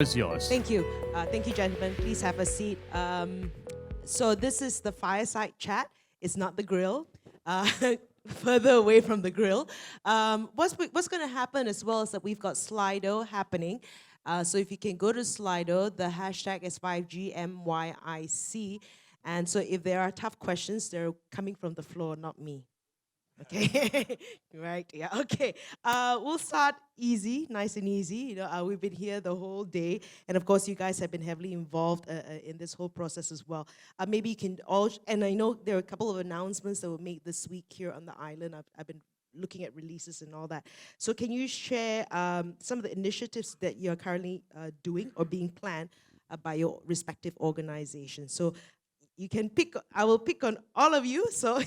Is yours. Thank you. Thank you, gentlemen. Please have a seat. So this is the fireside chat. It's not the grill. Further away from the grill. What's going to happen as well is that we've got Slido happening. So if you can go to Slido, the hashtag is 5GMYIC. And so if there are tough questions, they're coming from the floor, not me. Okay, right? Yeah. Okay. We'll start easy, nice and easy. We've been here the whole day, and of course, you guys have been heavily involved in this whole process as well. Maybe you can all, and I know there are a couple of announcements that were made this week here on the island. I've been looking at releases and all that. So, can you share some of the initiatives that you're currently doing or being planned by your respective organizations? So, you can pick. I will pick on all of you. So,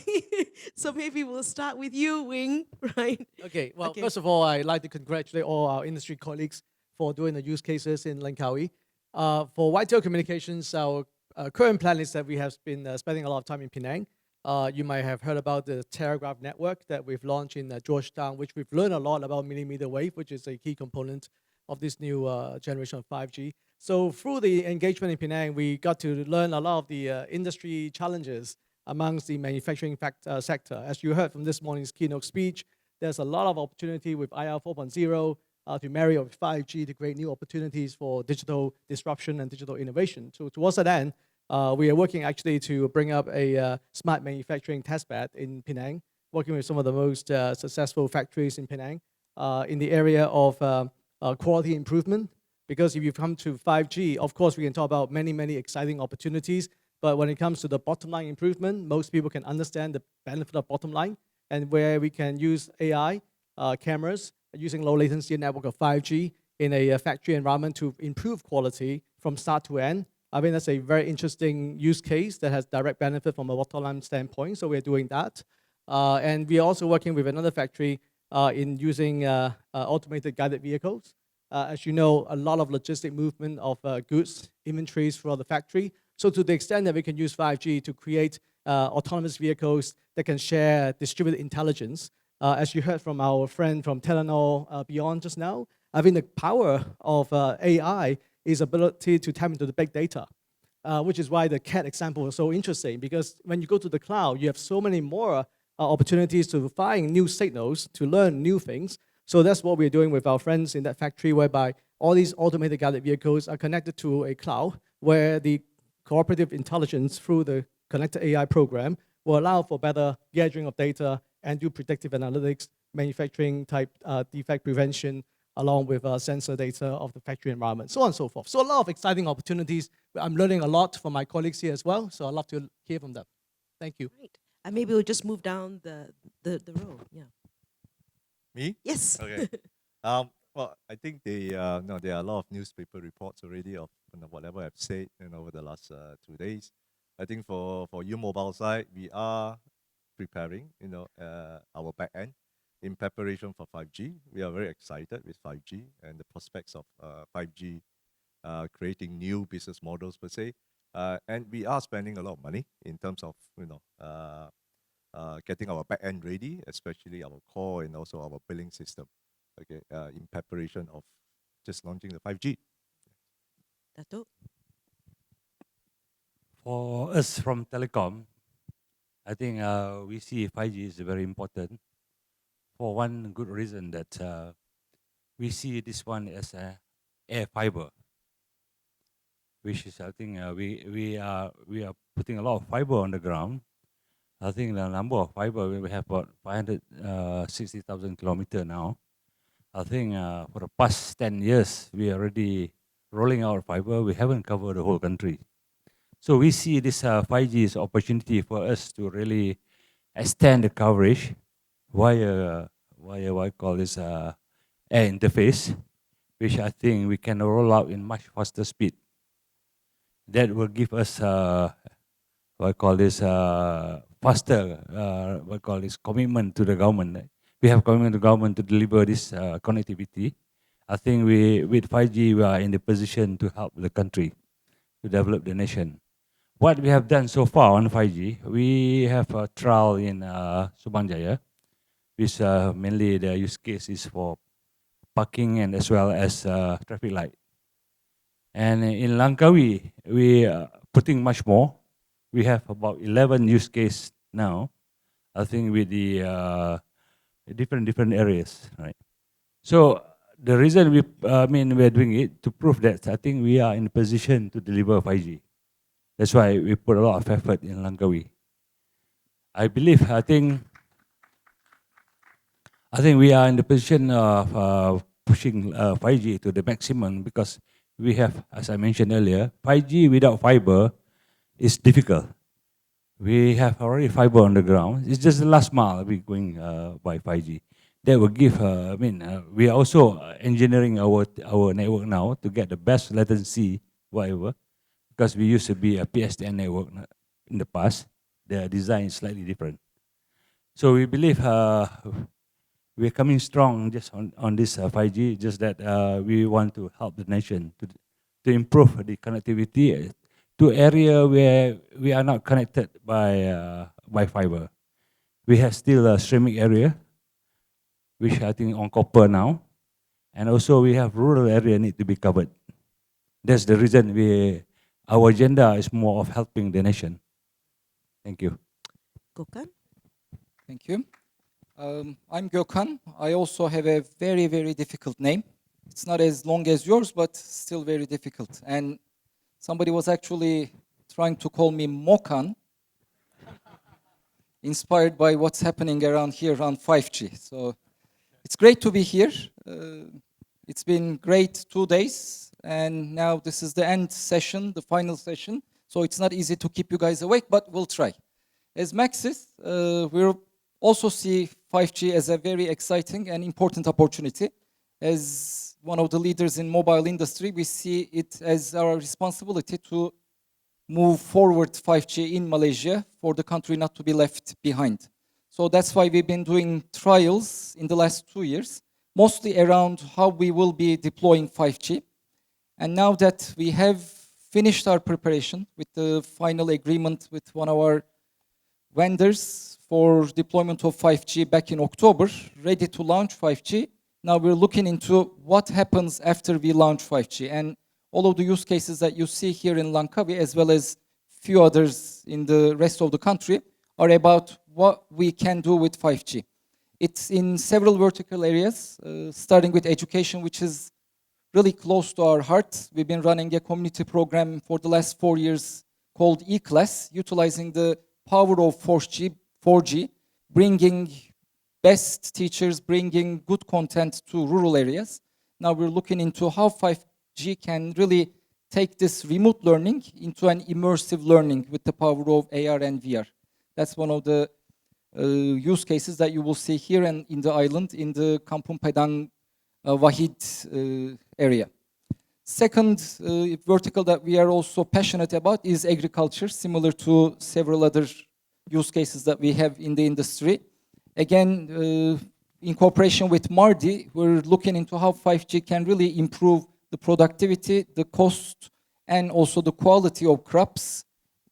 so maybe we'll start with you, Wing. Right? Okay, well, Okay. first of all, I'd like to congratulate all our industry colleagues for doing the use cases in Langkawi. For Whitetail Communications, our current plan is that we have been spending a lot of time in Penang. You might have heard about the Telegraph network that we've launched in Georgetown, which we've learned a lot about millimeter wave, which is a key component of this new generation of 5G. So through the engagement in Penang, we got to learn a lot of the industry challenges amongst the manufacturing sector. As you heard from this morning's keynote speech, there's a lot of opportunity with IR 4.0 to marry up with 5G to create new opportunities for digital disruption and digital innovation. So towards that end, we are working actually to bring up a smart manufacturing testbed in Penang, working with some of the most successful factories in Penang in the area of quality improvement. Because if you come to 5G, of course, we can talk about many, many exciting opportunities. But when it comes to the bottom line improvement, most people can understand the benefit of bottom line, and where we can use AI cameras using low latency network of 5G in a factory environment to improve quality from start to end. I mean, that's a very interesting use case that has direct benefit from a bottom line standpoint, so we're doing that. And we're also working with another factory in using automated guided vehicles. As you know, a lot of logistic movement of goods, inventories throughout the factory. So to the extent that we can use 5G to create autonomous vehicles that can share distributed intelligence, as you heard from our friend from Telenor Beyond just now, I think the power of AI is ability to tap into the big data, which is why the cat example was so interesting, because when you go to the cloud, you have so many more opportunities to find new signals, to learn new things. So that's what we're doing with our friends in that factory, whereby all these automated guided vehicles are connected to a cloud where the cooperative intelligence through the connected AI program will allow for better gathering of data and do predictive analytics, manufacturing type defect prevention, along with sensor data of the factory environment, so on and so forth. So a lot of exciting opportunities. I'm learning a lot from my colleagues here as well, so I'd love to hear from them. Thank you. Right. And maybe we'll just move down the row. Yeah. Me? Yes. Okay. Well, I think no, there are a lot of newspaper reports already of whatever I've said over the last 2 days. I think for U Mobile side, we are preparing our back end in preparation for 5G. We are very excited with 5G and the prospects of 5G creating new business models per se. And we are spending a lot of money in terms of getting our back end ready, especially our core and also our billing system. Okay, in preparation of just launching the 5G. Dato'? For us from telecom, I think we see 5G is very important for one good reason that we see this one as air fiber, which is I think we are putting a lot of fiber on the ground. I think the number of fiber we have about 560,000 kilometers now. I think for the past 10 years we are already rolling out fiber. We haven't covered the whole country. So we see this 5G as an opportunity for us to really extend the coverage via what I call this air interface, which I think we can roll out in much faster speed. That will give us what I call this faster what I call this commitment to the government. We have commitment to the government to deliver this connectivity. I think with 5G we are in the position to help the country to develop the nation. What we have done so far on 5G, we have a trial in Subang Jaya, which mainly the use case is for parking and as well as traffic light. And in Langkawi, we are putting much more. We have about 11 use case now, I think with the different areas, right? So the reason we're doing it to prove that I think we are in a position to deliver 5G. That's why we put a lot of effort in Langkawi. I think we are in the position of pushing 5G to the maximum because we have, as I mentioned earlier, 5G without fiber is difficult. We have already fiber on the ground. It's just the last mile we're going by 5G. That will give, we are also engineering our network now to get the best latency, whatever, because we used to be a PSTN network in the past. The design is slightly different. So we believe we're coming strong just on this 5G, just that we want to help the nation to improve the connectivity to area where we are not connected by fiber. We have still a streaming area, which I think on copper now, and also we have rural area need to be covered. That's the reason our agenda is more of helping the nation. Thank you. Gökhan? Thank you. I'm Gökhan. I also have a very, very difficult name. It's not as long as yours, but still very difficult. And somebody was actually trying to call me Mokan, inspired by what's happening around here on 5G. So it's great to be here. It's been great 2 days, and now this is the end session, the final session. So it's not easy to keep you guys awake, but we'll try. As Maxis, we'll also see 5G as a very exciting and important opportunity. As one of the leaders in mobile industry, we see it as our responsibility to move forward 5G in Malaysia for the country not to be left behind. So that's why we've been doing trials in the last 2 years, mostly around how we will be deploying 5G. And now that we have finished our preparation with the final agreement with one of our vendors for deployment of 5G back in October, ready to launch 5G. Now we're looking into what happens after we launch 5G. And all of the use cases that you see here in Langkawi, as well as few others in the rest of the country, are about what we can do with 5G. It's in several vertical areas, starting with education, which is really close to our heart. We've been running a community program for the last 4 years called E-Class, utilizing the power of 4G, bringing best teachers, bringing good content to rural areas. Now we're looking into how 5G can really take this remote learning into an immersive learning with the power of AR and VR. That's one of the use cases that you will see here and in the island, in the Kampung Padang Wahid area. Second vertical that we are also passionate about is agriculture, similar to several other use cases that we have in the industry. Again, in cooperation with Mardi, we're looking into how 5G can really improve the productivity, the cost, and also the quality of crops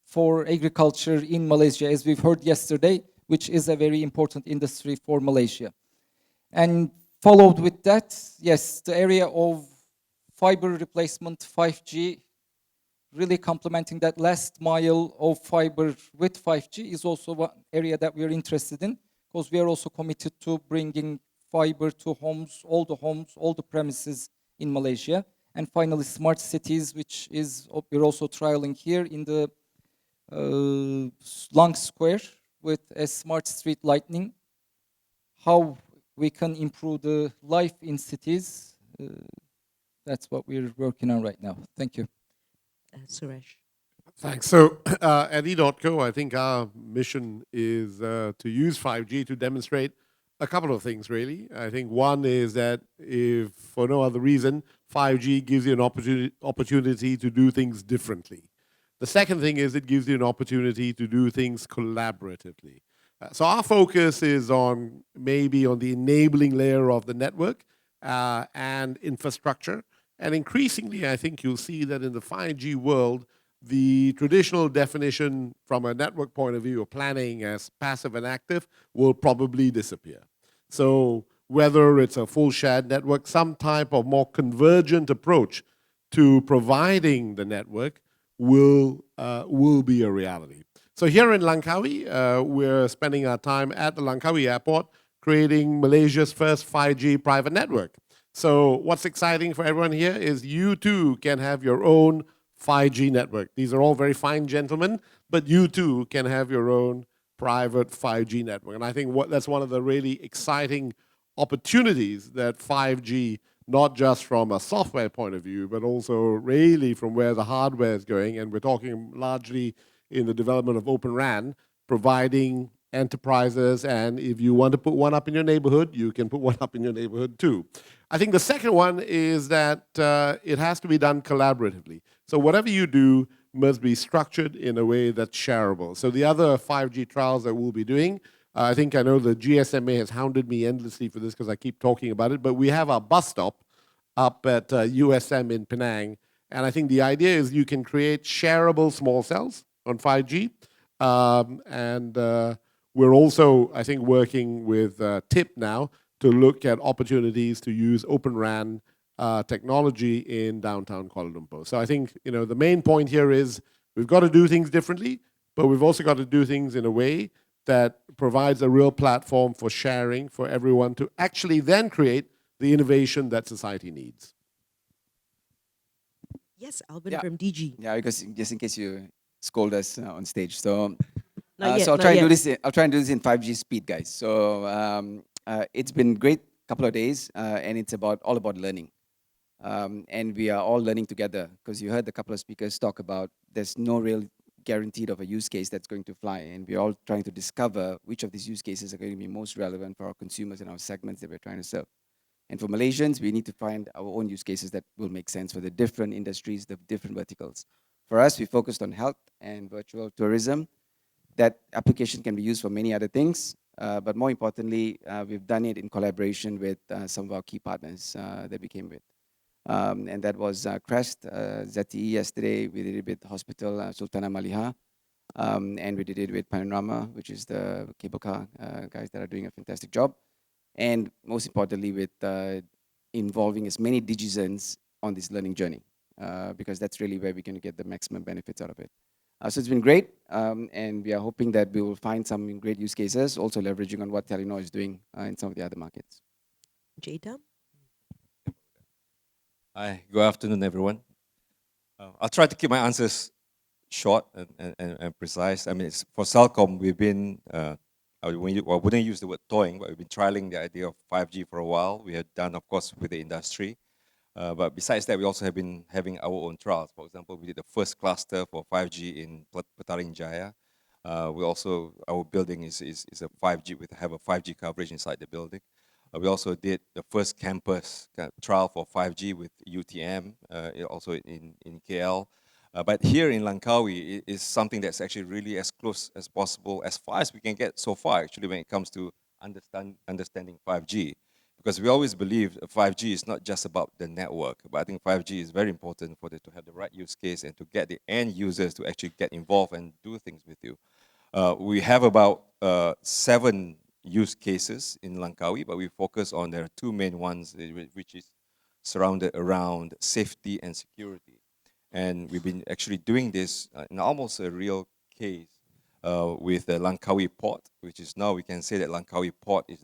for agriculture in Malaysia, as we've heard yesterday, which is a very important industry for Malaysia. And followed with that, yes, the area of fiber replacement, 5G, really complementing that last mile of fiber with 5G is also one area that we're interested in, because we are also committed to bringing fiber to homes, all the premises in Malaysia. And finally, smart cities, which is we're also trialing here in the Lang Square with a smart street lighting, how we can improve the life in cities. That's what we're working on right now. Thank you. Suresh. Thanks. So at E.co, I think our mission is to use 5G to demonstrate a couple of things, really. I think one is that if for no other reason, 5G gives you an opportunity to do things differently. The second thing is it gives you an opportunity to do things collaboratively. So our focus is on maybe on the enabling layer of the network and infrastructure. And increasingly, I think you'll see that in the 5G world, the traditional definition from a network point of view of planning as passive and active will probably disappear. So whether it's a full shared network, some type of more convergent approach to providing the network will be a reality. So here in Langkawi, we're spending our time at the Langkawi airport creating Malaysia's first 5G private network. So what's exciting for everyone here is you too can have your own 5G network. These are all very fine gentlemen, but you too can have your own private 5G network. And I think that's one of the really exciting opportunities that 5G, not just from a software point of view, but also really from where the hardware is going, and we're talking largely in the development of Open RAN, providing enterprises, and if you want to put one up in your neighborhood, you can put one up in your neighborhood too. I think the second one is that it has to be done collaboratively. So whatever you do must be structured in a way that's shareable. So the other 5G trials that we'll be doing, I think I know the GSMA has hounded me endlessly for this because I keep talking about it, but we have our bus stop up at USM in Penang, and I think the idea is you can create shareable small cells on 5G, we're also, I think, working with TIP now to look at opportunities to use Open RAN technology in downtown Kuala Lumpur. So I think the main point here is we've got to do things differently, but we've also got to do things in a way that provides a real platform for sharing for everyone to actually then create the innovation that society needs. Yes, Alvin Yeah. from DG. Yeah, because just in case you scold us on stage. So, Not yet, so I'll not try and yet. do this. I'll try and do this in 5G speed, guys. So it's been great couple of days, and it's all about learning. And we are all learning together because you heard a couple of speakers talk about there's no real guaranteed of a use case that's going to fly, and we're all trying to discover which of these use cases are going to be most relevant for our consumers and our segments that we're trying to serve. And for Malaysians, we need to find our own use cases that will make sense for the different industries, the different verticals. For us, we focused on health and virtual tourism. That application can be used for many other things, but more importantly, we've done it in collaboration with some of our key partners that we came with. And that was Crest, ZTE yesterday. We did it with Hospital Sultanah Maliha. And we did it with Panorama, which is the cable car guys that are doing a fantastic job. And most importantly, with involving as many digizens on this learning journey, because that's really where we're going to get the maximum benefits out of it. So it's been great, and we are hoping that we will find some great use cases, also leveraging on what Telenor is doing in some of the other markets. Jada? Hi, good afternoon, everyone. I'll try to keep my answers short and precise. I mean, for Celcom, we've been, I wouldn't use the word toying, but we've been trialing the idea of 5G for a while. We have done, of course, with the industry. But besides that, we also have been having our own trials. For example, we did the first cluster for 5G in Petaling Jaya. Our building is a 5G, have a 5G coverage inside the building. We also did the first campus trial for 5G with UTM, also in KL. But here in Langkawi, it is something that's actually really as close as possible, as far as we can get so far, actually, when it comes to understanding 5G. Because we always believe 5G is not just about the network, but I think 5G is very important for it to have the right use case and to get the end users to actually get involved and do things with you. We have about 7 use cases in Langkawi, but we focus on there are 2 main ones, which is surrounded around safety and security. And we've been actually doing this in almost a real case with the Langkawi port, which is now we can say that Langkawi port is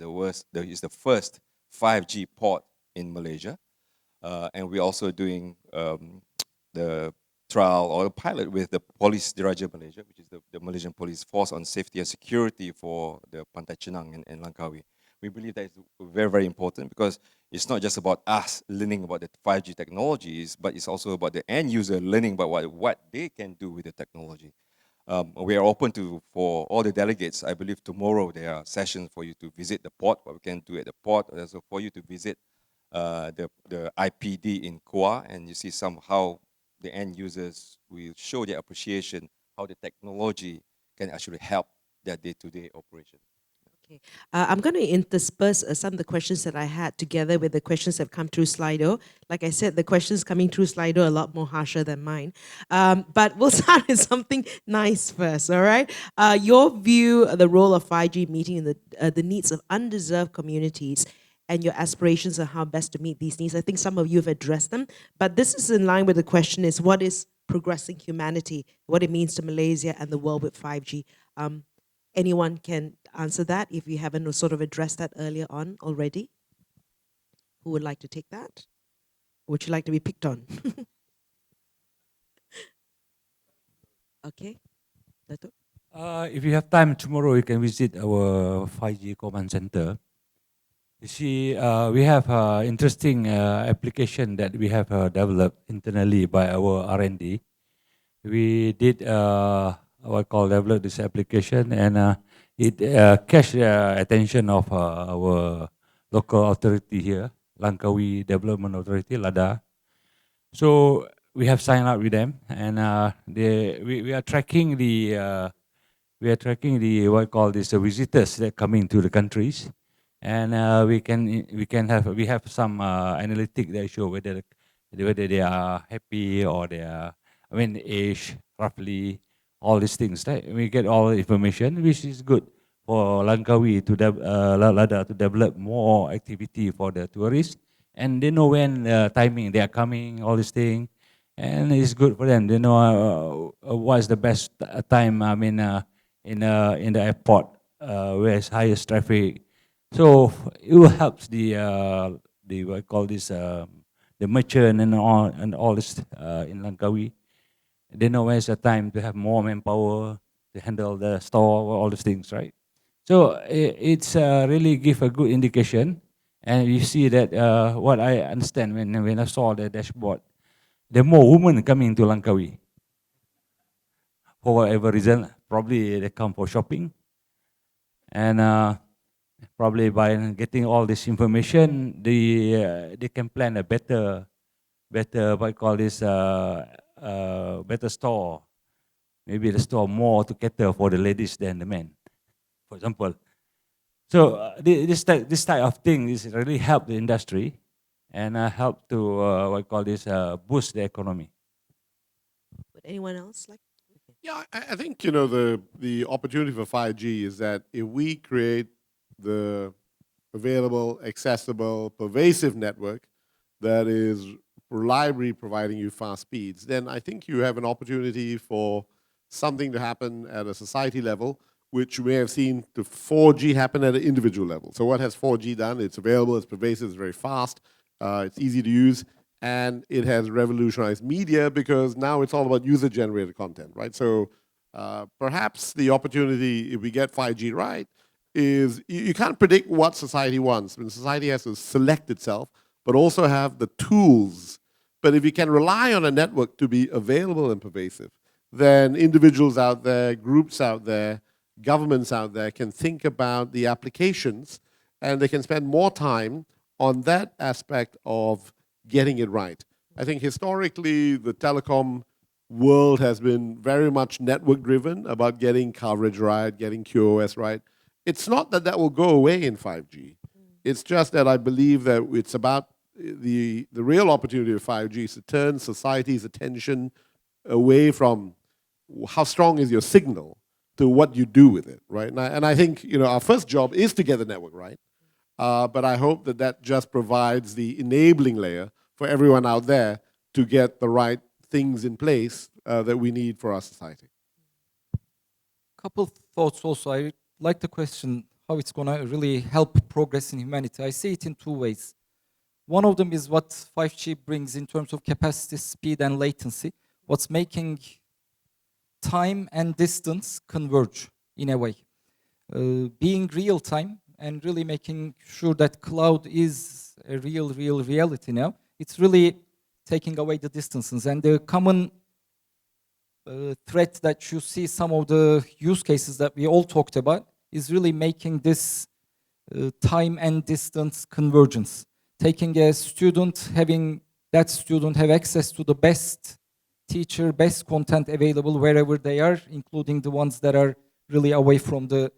the first 5G port in Malaysia. And we're also doing the trial or the pilot with the Polis Diraja Malaysia, which is the Malaysian Police Force on safety and security for the Pantai Chenang and Langkawi. We believe that is very, very important because it's not just about us learning about the 5G technologies, but it's also about the end user learning about what they can do with the technology. We are open for all the delegates. I believe tomorrow there are sessions for you to visit the port, what we can do at the port, and also for you to visit the IPD in Kuah, and you see how the end users will show their appreciation, how the technology can actually help their day-to-day operation. Okay. I'm going to intersperse some of the questions that I had together with the questions that have come through Slido. Like I said, the questions coming through Slido are a lot more harsher than mine. But we'll start with something nice first, all right? Your view of the role of 5G meeting the needs of undeserved communities and your aspirations on how best to meet these needs. I think some of you have addressed them, but this is in line with the question is what is progressing humanity, what it means to Malaysia and the world with 5G. Anyone can answer that if you haven't sort of addressed that earlier on already. Who would like to take that? Would you like to be picked on? Okay, Dato'. If you have time tomorrow, you can visit our 5G command center. You see, we have interesting application that we have developed internally by our R&D. We did develop this application, and it catch the attention of our local authority here, Langkawi Development Authority, LADA. So we have signed up with them, and we are tracking the visitors that coming to the countries, and we have some analytic that show whether they are happy or they are, age roughly, all these things. Right? We get all the information, which is good for Langkawi to LADA to develop more activity for the tourists, and they know when timing they are coming, all these things, and it's good for them. They know what's the best time. In the airport where it's highest traffic, so it will help the merchant and all this in Langkawi. They know where's the time to have more manpower to handle the store, all these things, right? So it's really give a good indication, and you see that what I understand when I saw the dashboard, there are more women coming to Langkawi for whatever reason. Probably they come for shopping, and probably by getting all this information, they can plan a better better store. Maybe the store more to cater for the ladies than the men, for example. So this type of thing is really help the industry, and help to boost the economy. Would anyone else like? Yeah, I think the opportunity for 5G is that if we create the available, accessible, pervasive network that is reliably providing you fast speeds, then I think you have an opportunity for something to happen at a society level, which you may have seen to 4G happen at an individual level. So what has 4G done? It's available, it's pervasive, it's very fast, it's easy to use, and it has revolutionized media because now it's all about user-generated content, right? So perhaps the opportunity, if we get 5G right, is you can't predict what society wants. I mean, society has to select itself, but also have the tools. But if you can rely on a network to be available and pervasive, then individuals out there, groups out there, governments out there can think about the applications, and they can spend more time on that aspect of getting it right. I think historically, the telecom world has been very much network driven about getting coverage right, getting QoS right. It's not that that will go away in 5G. It's just that I believe that it's about the real opportunity of 5G is to turn society's attention away from how strong is your signal to what you do with it, right? And I think our first job is to get the network right. But I hope that that just provides the enabling layer for everyone out there to get the right things in place that we need for our society. Couple thoughts also. I like the question how it's going to really help progress in humanity. I see it in two ways. One of them is what 5G brings in terms of capacity, speed, and latency. What's making time and distance converge in a way. Being real time and really making sure that cloud is a real reality now. It's really taking away the distances, and the common threat that you see some of the use cases that we all talked about is really making this time and distance convergence. Taking a student, having that student have access to the best teacher, best content available wherever they are, including the ones that are really away from the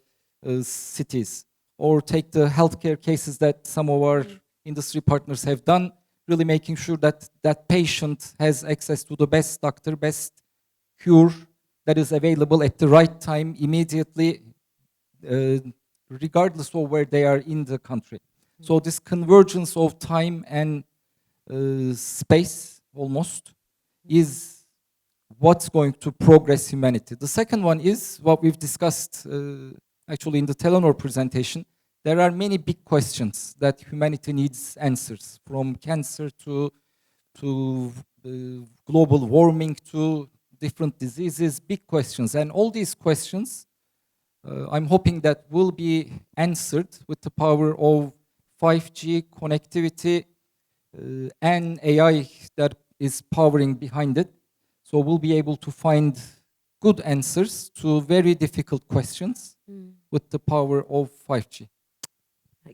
cities. Or take the healthcare cases that some of our industry partners have done, really making sure that that patient has access to the best doctor, best cure that is available at the right time, immediately, regardless of where they are in the country. So this convergence of time and space almost is what's going to progress humanity. The second one is what we've discussed actually in the Telenor presentation. There are many big questions that humanity needs answers, from cancer to global warming to different diseases, big questions. And all these questions, I'm hoping that will be answered with the power of 5G connectivity and AI that is powering behind it. So we'll be able to find good answers to very difficult questions with the power of 5G.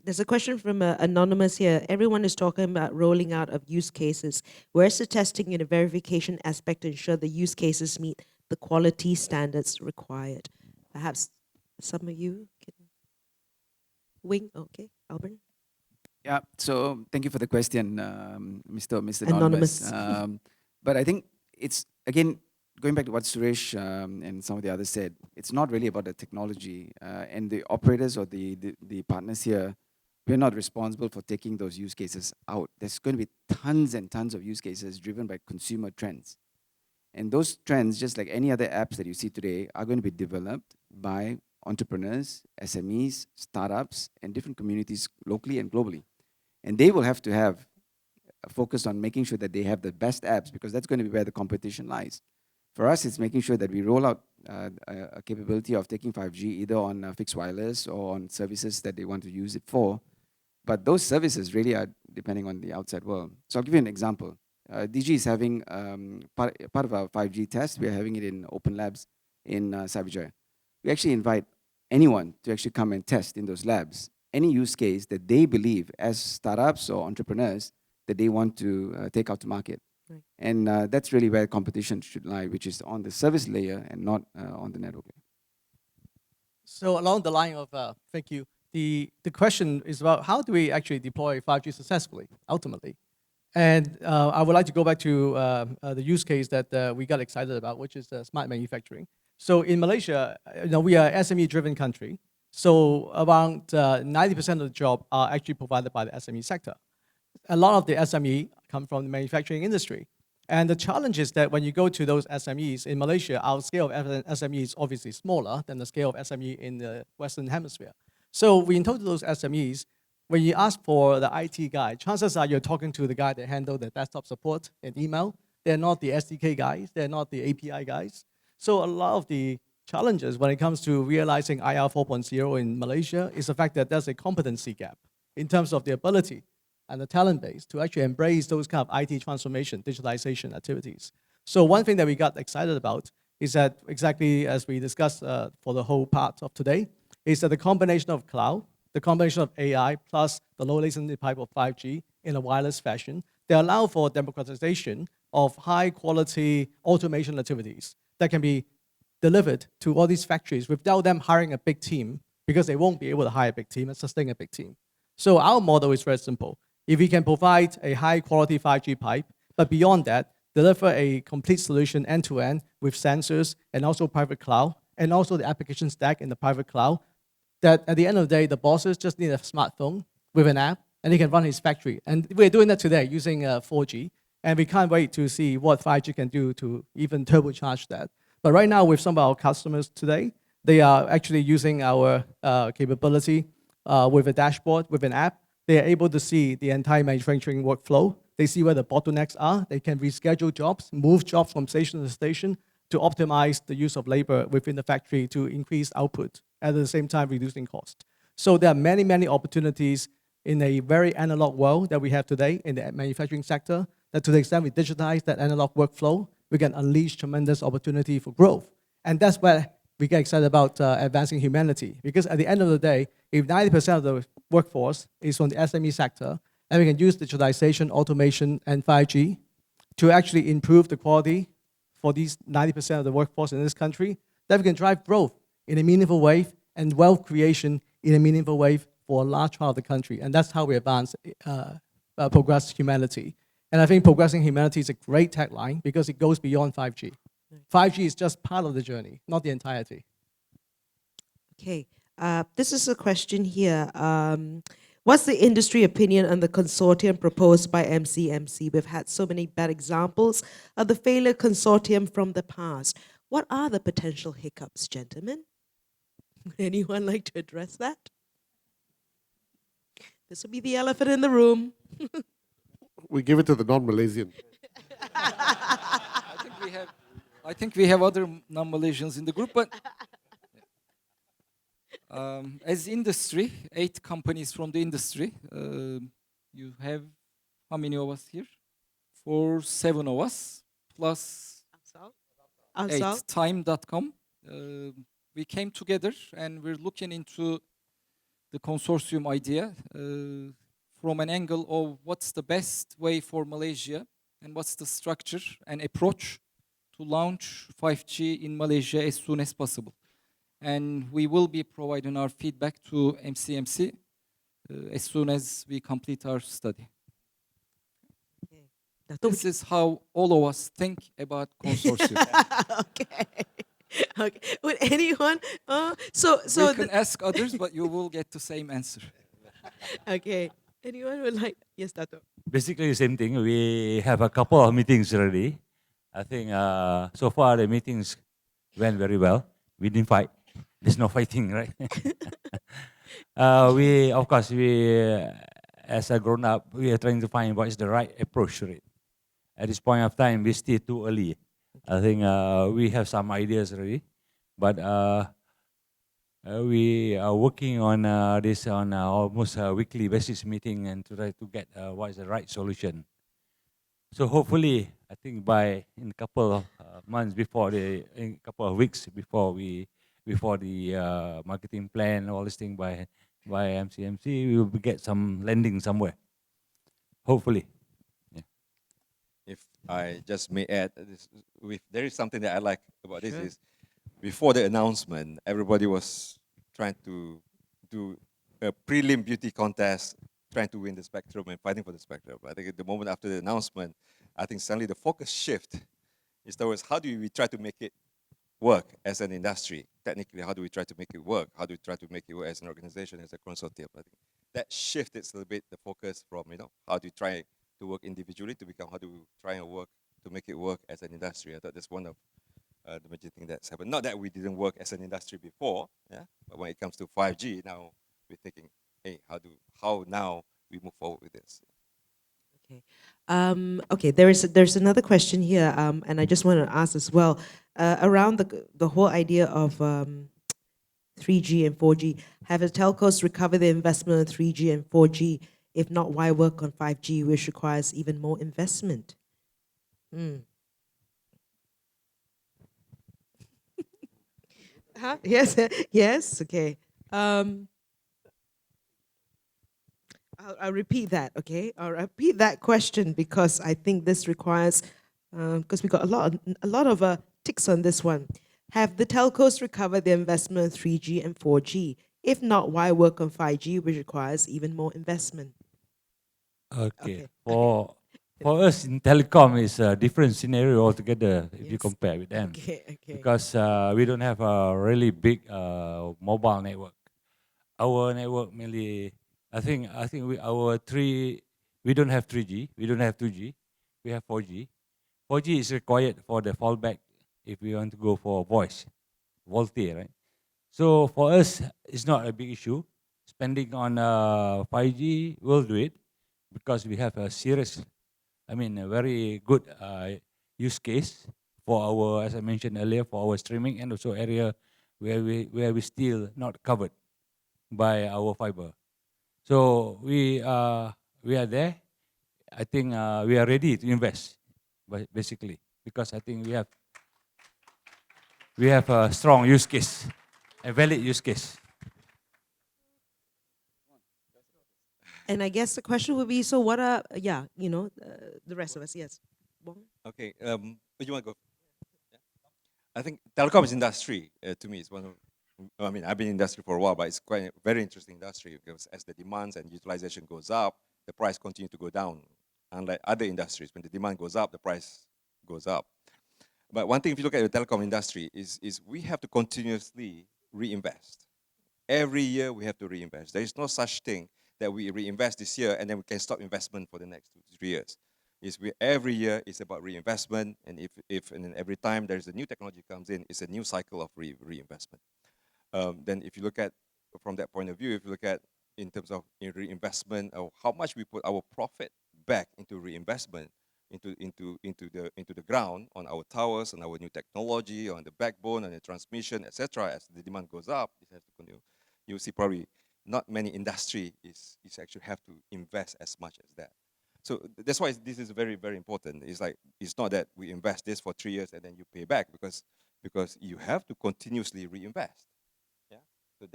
There's a question from Anonymous here. Everyone is talking about rolling out of use cases. Where's the testing and the verification aspect to ensure the use cases meet the quality standards required? Perhaps some of you can wing. Okay, Albert. Yeah, so thank you for the question, Mr. Anonymous. Anonymous. But I think it's, again, going back to what Suresh and some of the others said, it's not really about the technology and the operators or the partners here. We're not responsible for taking those use cases out. There's going to be tons and tons of use cases driven by consumer trends. And those trends, just like any other apps that you see today, are going to be developed by entrepreneurs, SMEs, startups, and different communities locally and globally. And they will have to have a focus on making sure that they have the best apps, because that's going to be where the competition lies. For us, it's making sure that we roll out a capability of taking 5G either on fixed wireless or on services that they want to use it for. But those services really are depending on the outside world. So I'll give you an example. DG is having part of our 5G test. We're having it in open labs in Savijaya. We actually invite anyone to actually come and test in those labs any use case that they believe as startups or entrepreneurs that they want to take out to market. Right. And that's really where competition should lie, which is on the service layer and not on the network layer. So along the line of, thank you, the question is about how do we actually deploy 5G successfully, ultimately? And I would like to go back to the use case that we got excited about, which is smart manufacturing. So in Malaysia, we are an SME-driven country. So around 90% of the jobs are actually provided by the SME sector. A lot of the SME come from the manufacturing industry. And the challenge is that when you go to those SMEs in Malaysia, our scale of SME is obviously smaller than the scale of SME in the Western Hemisphere. So when you talk to those SMEs, when you ask for the IT guy, chances are you're talking to the guy that handle the desktop support and email. They're not the SDK guys. They're not the API guys. So a lot of the challenges when it comes to realizing IR 4.0 in Malaysia is the fact that there's a competency gap in terms of the ability and the talent base to actually embrace those kind of IT transformation, digitalization activities. So one thing that we got excited about is that exactly as we discussed for the whole part of today, is that the combination of cloud, the combination of AI plus the low latency type of 5G in a wireless fashion, they allow for democratization of high quality automation activities that can be delivered to all these factories without them hiring a big team, because they won't be able to hire a big team and sustain a big team. So our model is very simple. If we can provide a high quality 5G pipe, but beyond that, deliver a complete solution end-to-end with sensors and also private cloud, and also the application stack in the private cloud, that at the end of the day, the bosses just need a smartphone with an app, and they can run his factory. And we're doing that today using 4G, and we can't wait to see what 5G can do to even turbocharge that. But right now, with some of our customers today, they are actually using our capability with a dashboard, with an app. They are able to see the entire manufacturing workflow. They see where the bottlenecks are. They can reschedule jobs, move jobs from station to station to optimize the use of labor within the factory to increase output, at the same time reducing cost. So there are many, many opportunities in a very analog world that we have today in the manufacturing sector, that to the extent we digitize that analog workflow, we can unleash tremendous opportunity for growth. And that's where we get excited about advancing humanity. Because at the end of the day, if 90% of the workforce is from the SME sector, and we can use digitalization, automation, and 5G to actually improve the quality for these 90% of the workforce in this country, then we can drive growth in a meaningful way and wealth creation in a meaningful way for a large part of the country. And that's how we advance, progress humanity. And I think progressing humanity is a great tagline because it goes beyond 5G. 5G is just part of the journey, not the entirety. Okay, this is a question here. What's the industry opinion on the consortium proposed by MCMC? We've had so many bad examples of the failure consortium from the past. What are the potential hiccups, gentlemen? Would anyone like to address that? This will be the elephant in the room. We give it to the non-Malaysian. I think we have other non-Malaysians in the group, but as industry, 8 companies from the industry, you have how many of us here? 7 of us, plus 8, time.com. We came together and we're looking into the consortium idea from an angle of what's the best way for Malaysia and what's the structure and approach to launch 5G in Malaysia as soon as possible. And we will be providing our feedback to MCMC as soon as we complete our study. This is how all of us think about consortium. Okay. Okay. Would anyone? You can ask others, but you will get the same answer. Okay. Anyone would like? Yes, Dato. Basically the same thing. We have a couple of meetings already. I think so far the meetings went very well. We didn't fight. There's no fighting, right? We, of course, as a grown-up, we are trying to find what is the right approach to it. At this point of time, we're still too early. I think we have some ideas already, but we are working on this on almost a weekly basis meeting and to try to get what is the right solution. So hopefully, I think in a couple of months in a couple of weeks before the marketing plan, all this thing by MCMC, we will get some landing somewhere. Hopefully. Yeah. If I just may add, there is something that I like about this is, before the announcement, everybody was trying to do a prelim beauty contest, trying to win the spectrum and fighting for the spectrum. I think at the moment after the announcement, I think suddenly the focus shift is towards how do we try to make it work as an industry. Technically, how do we try to make it work? How do we try to make it work as an organization, as a consortium? I think that shifted a little bit the focus from, how do you try to work individually to become how do we try and work to make it work as an industry. I thought that's one of the major things that's happened. Not that we didn't work as an industry before, but when it comes to 5G, now we're thinking, hey, how now we move forward with this? Okay. Okay. There's another question here, and I just want to ask as well around the whole idea of 3G and 4G. Have the telcos recovered their investment in 3G and 4G? If not, why work on 5G, which requires even more investment? Yes. Yes. Okay. I'll repeat that, okay? I'll repeat that question because I think this requires, because we got a lot of ticks on this one. Have the telcos recovered their investment in 3G and 4G? If not, why work on 5G, which requires even more investment? Okay. For us in telecom, it's a different scenario altogether if you compare with them. Okay. Because we don't have a really big mobile network. Our network mainly, I think we don't have 3G, we don't have 2G, we have 4G. 4G is required for the fallback if we want to go for voice, VoLTE, right? So for us, it's not a big issue. Spending on 5G, we'll do it because we have a very good use case for our, as I mentioned earlier, for our streaming and also area where we still not covered by our fiber. So we are there. I think we are ready to invest, basically, because I think we have a strong use case, a valid use case. And I guess the question would be, so what are, the rest of us, yes. Okay, you want to go? Yeah. I think telecoms industry, to me, is one of, I've been in industry for a while, but it's quite a very interesting industry because as the demands and utilization goes up, the price continues to go down. Unlike other industries, when the demand goes up, the price goes up. But one thing, if you look at the telecom industry, is we have to continuously reinvest. Every year we have to reinvest. There is no such thing that we reinvest this year and then we can stop investment for the next 2 to 3 years. Every year is about reinvestment, and if and then every time there's a new technology comes in, it's a new cycle of reinvestment. Then if you look at from that point of view, if you look at in terms of reinvestment or how much we put our profit back into reinvestment into the ground on our towers, on our new technology, on the backbone, on the transmission, etc. As the demand goes up, it has to continue. You see probably not many industry is actually have to invest as much as that. So that's why this is very, very important. It's like it's not that we invest this for 3 years and then you pay back because you have to continuously reinvest. Yeah. So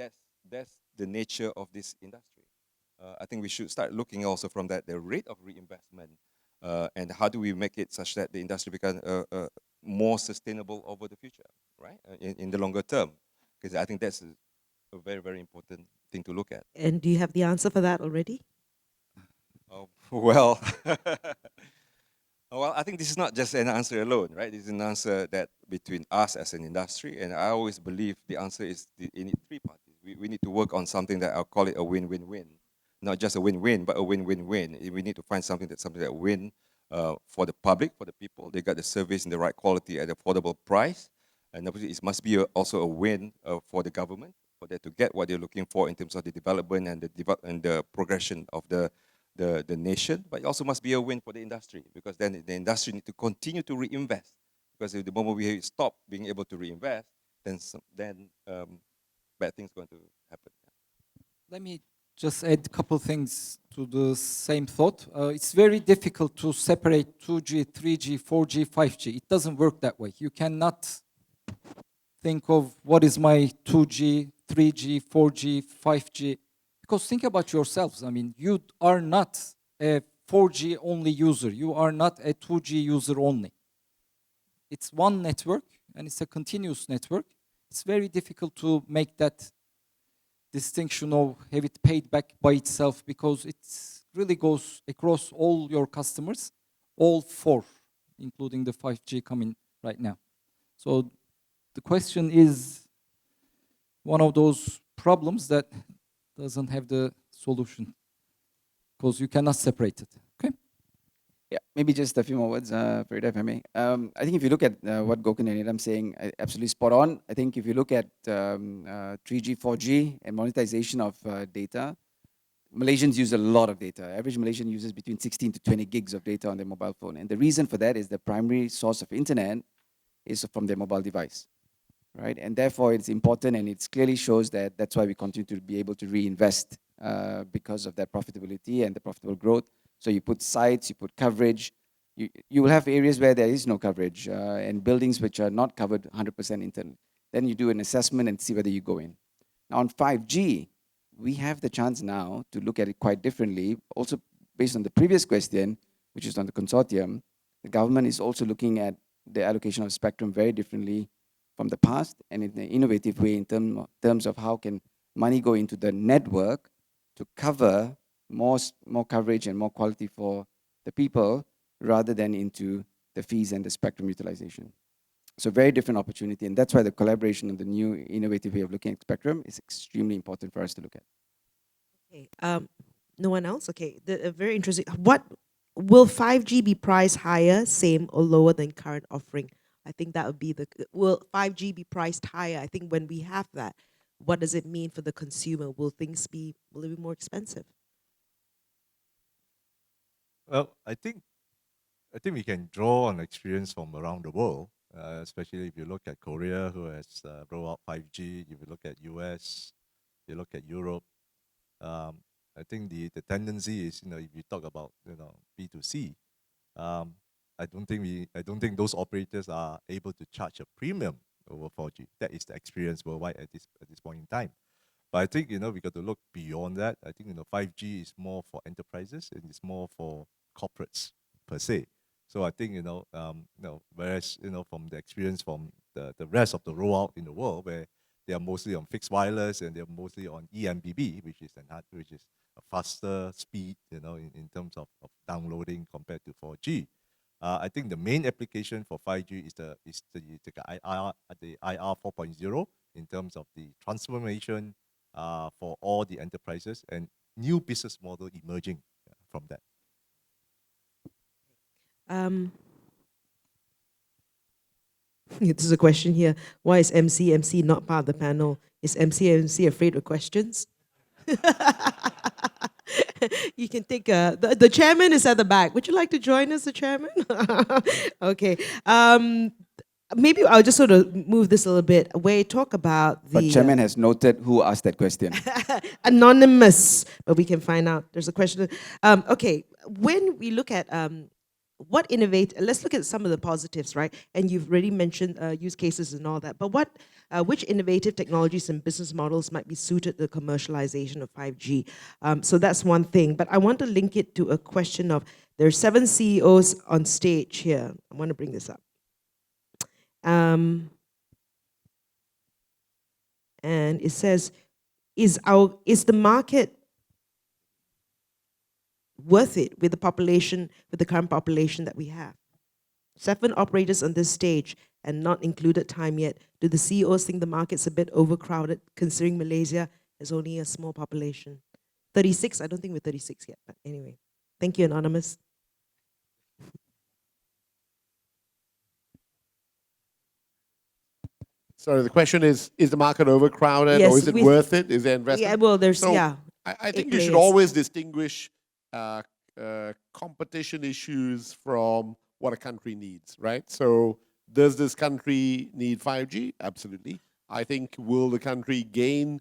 that's the nature of this industry. I think we should start looking also from that the rate of reinvestment and how do we make it such that the industry becomes more sustainable over the future, right? In the longer term, because I think that's a very, very important thing to look at. And do you have the answer for that already? Well, well, I think this is not just an answer alone, right? This is an answer that between us as an industry, and I always believe the answer is you need three parties. We need to work on something that I'll call it a win-win-win, not just a win-win, but a win-win-win. We need to find something that win for the public, for the people. They got the service in the right quality at affordable price, and obviously it must be also a win for the government, for them to get what they're looking for in terms of the development and the progression of the nation, but it also must be a win for the industry because then the industry need to continue to reinvest because if the moment we stop being able to reinvest, then bad things going to happen. Let me just add a couple things to the same thought. It's very difficult to separate 2G, 3G, 4G, 5G. It doesn't work that way. You cannot think of what is my 2G, 3G, 4G, 5G. Because think about yourselves. I mean, you are not a 4G only user. You are not a 2G user only. It's one network and it's a continuous network. It's very difficult to make that distinction of have it paid back by itself because it really goes across all your customers, all four, including the 5G coming right now. So the question is one of those problems that doesn't have the solution because you cannot separate it. Okay. Yeah, maybe just a few more words, Farida, if I may. I think if you look at what Gokun and Idam saying, absolutely spot on. I think if you look at 3G, 4G and monetization of data, Malaysians use a lot of data. Average Malaysian uses between 16 to 20 gigs of data on their mobile phone. And the reason for that is the primary source of internet is from their mobile device, right? And therefore, it's important and it clearly shows that that's why we continue to be able to reinvest because of that profitability and the profitable growth. So you put sites, you put coverage. You will have areas where there is no coverage and buildings which are not covered 100% internet. Then you do an assessment and see whether you go in. Now on 5G, we have the chance now to look at it quite differently. Also based on the previous question, which is on the consortium, the government is also looking at the allocation of spectrum very differently from the past and in an innovative way in terms of how can money go into the network to cover more coverage and more quality for the people rather than into the fees and the spectrum utilization. So very different opportunity, and that's why the collaboration and the new innovative way of looking at spectrum is extremely important for us to look at. Okay. No one else? Okay. Very interesting. What will 5G be priced higher, same, or lower than current offering? I think that would be will 5G be priced higher? I think when we have that, what does it mean for the consumer? Will it be more expensive? Well, I think we can draw on experience from around the world, especially if you look at Korea, who has rolled out 5G. If you look at US, you look at Europe. I think the tendency is, if you talk about B2C, I don't think those operators are able to charge a premium over 4G. That is the experience worldwide at this point in time. But I think we got to look beyond that. I think 5G is more for enterprises and it's more for corporates per se. So I think whereas from the experience from the rest of the rollout in the world, where they are mostly on fixed wireless and they're mostly on eMBB, which is a faster speed, in terms of downloading compared to 4G. I think the main application for 5G is the IR 4.0 in terms of the transformation for all the enterprises, and new business model emerging from that. There's a question here. Why is MC not part of the panel? Is MC afraid of questions? You can take the chairman is at the back. Would you like to join us, the chairman? Okay. Maybe I'll just sort of move this a little bit. Where you talk about the But Chairman has noted who asked that question. anonymous, but we can find out. There's a question. Okay, when we look at what innovate, let's look at some of the positives, right? And you've already mentioned use cases and all that. But which innovative technologies and business models might be suited to the commercialization of 5G? So that's one thing. But I want to link it to a question of there are 7 CEOs on stage here. I want to bring this up. And it says, is the market worth it with the population, with the current population that we have? 7 operators on this stage and not included time yet. Do the CEOs think the market's a bit overcrowded considering Malaysia has only a small population? 36, I don't think we're 36 yet, but anyway. Thank you, Anonymous. So the question is the market overcrowded, Yes, or is it worth it? Is there investment? Yeah, well, there's, So yeah. I think 8 you should layers. always distinguish competition issues from what a country needs, right? So does this country need 5G? Absolutely. I think will the country gain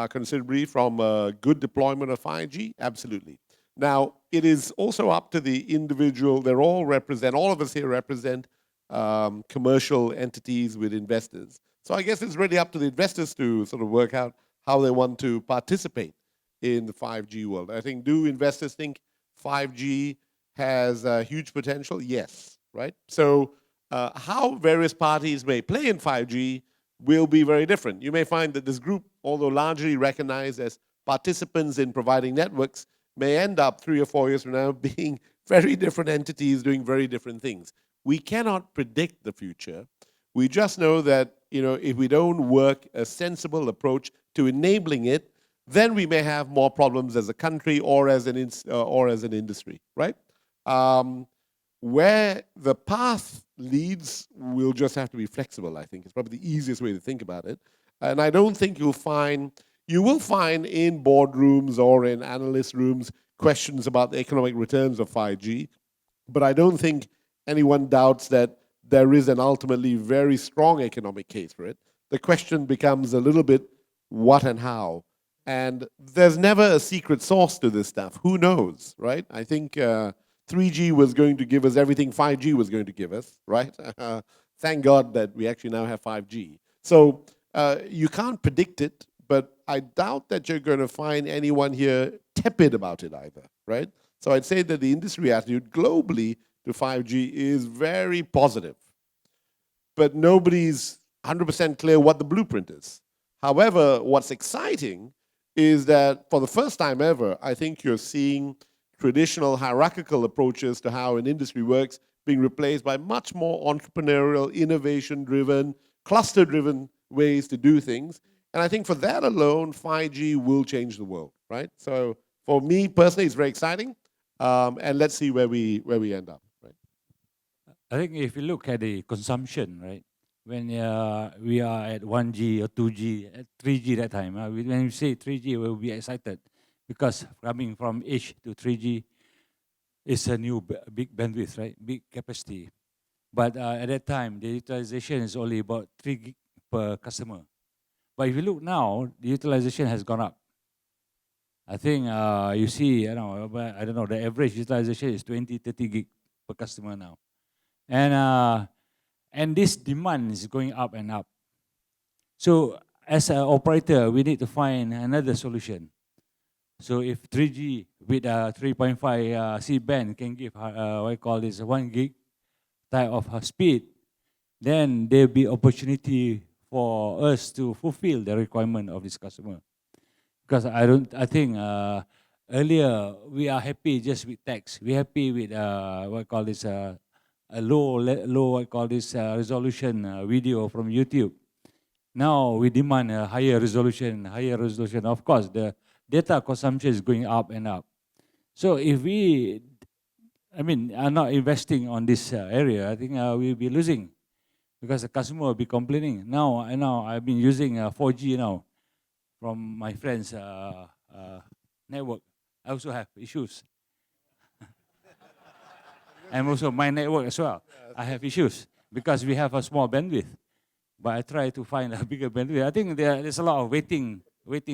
considerably from a good deployment of 5G? Absolutely. Now, it is also up to the individual. All of us here represent commercial entities with investors. So I guess it's really up to the investors to sort of work out how they want to participate in the 5G world. I think, do investors think 5G has huge potential? Yes, right? So how various parties may play in 5G will be very different. You may find that this group, although largely recognized as participants in providing networks, may end up 3 or 4 years from now being very different entities doing very different things. We cannot predict the future. We just know that if we don't work a sensible approach to enabling it, then we may have more problems as a country or as an industry, right? Where the path leads, we'll just have to be flexible, I think. It's probably the easiest way to think about it. And I don't think you will find in boardrooms or in analyst rooms questions about the economic returns of 5G, but I don't think anyone doubts that there is an ultimately very strong economic case for it. The question becomes a little bit what and how. And there's never a secret sauce to this stuff. Who knows, right? I think 3G was going to give us everything 5G was going to give us, right? Thank God that we actually now have 5G. So you can't predict it, but I doubt that you're going to find anyone here tepid about it either, right? So I'd say that the industry attitude globally to 5G is very positive, but nobody's 100% clear what the blueprint is. However, what's exciting is that for the first time ever, I think you're seeing traditional hierarchical approaches to how an industry works being replaced by much more entrepreneurial, innovation-driven, cluster-driven ways to do things. And I think for that alone, 5G will change the world, right? So for me personally, it's very exciting. And let's see where we end up. Right? I think if you look at the consumption, right, when we are at 1G or 2G, at 3G that time, when you say 3G, we'll be excited because coming from H to 3G is a new big bandwidth, right, big capacity. But at that time, the utilization is only about 3 gig per customer. But if you look now, the utilization has gone up. I think you see, I don't know, the average utilization is 20, 30 gig per customer now. And this demand is going up and up. So as an operator, we need to find another solution. So if 3G with 3.5 C-band can give, what I call this, 1 gig type of speed, then there'll be opportunity for us to fulfill the requirement of this customer. Because I think earlier we are happy just with text. We're happy with what I call this a low what I call this resolution video from YouTube. Now we demand a higher resolution. Of course, the data consumption is going up and up. So if we, are not investing on this area, I think we'll be losing because the customer will be complaining. Now I've been using 4G now from my friend's network. I also have issues. And also my network as well. I have issues because we have a small bandwidth. But I try to find a bigger bandwidth. I think there's a lot of waiting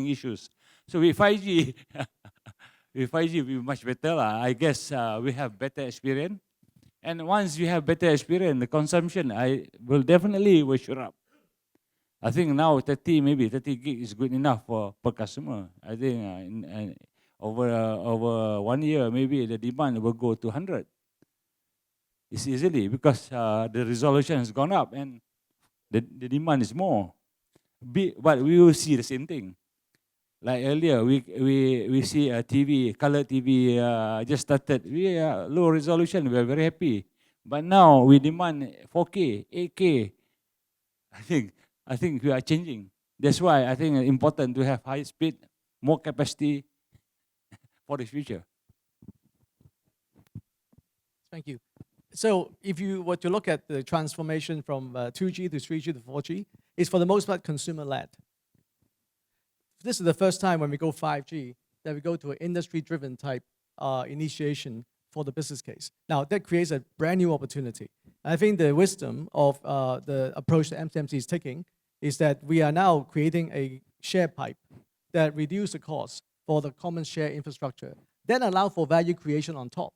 issues. So with 5G, with 5G will be much better. I guess we have better experience. And once we have better experience, the consumption will definitely shoot up. I think now 30 gig is good enough for per customer. I think over 1 year, maybe the demand will go to 100. It's easily because the resolution has gone up and the demand is more. But we will see the same thing. Like earlier, we see a TV, color TV just started. We are low resolution, we are very happy. But now we demand 4K, 8K. I think we are changing. That's why I think it's important to have high speed, more capacity for the future. Thank you. So if you were to look at the transformation from 2G to 3G to 4G, it's for the most part consumer-led. This is the first time when we go 5G that we go to an industry-driven type initiation for the business case. Now, that creates a brand new opportunity. I think the wisdom of the approach that MCMC is taking is that we are now creating a share pipe that reduces the cost for the common share infrastructure, then allow for value creation on top.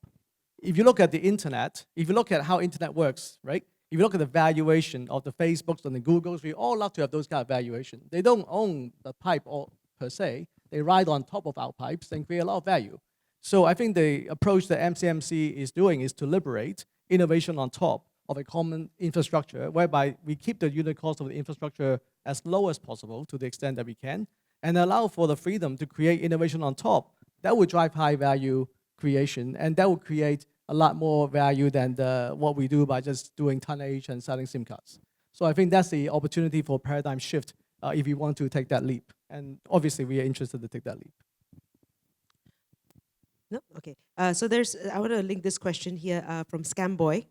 If you look at the internet, if you look at how internet works, right? If you look at the valuation of the Facebooks and the Googles, we all love to have those kind of valuation. They don't own the pipe per se. They ride on top of our pipes and create a lot of value. So I think the approach that MCMC is doing is to liberate innovation on top of a common infrastructure, whereby we keep the unit cost of the infrastructure as low as possible to the extent that we can, and allow for the freedom to create innovation on top. That would drive high value creation, and that will create a lot more value than what we do by just doing tonnage and selling SIM cards. So I think that's the opportunity for paradigm shift if you want to take that leap. And obviously, we are interested to take that leap. No? Okay. So I want to link this question here from Scamboy.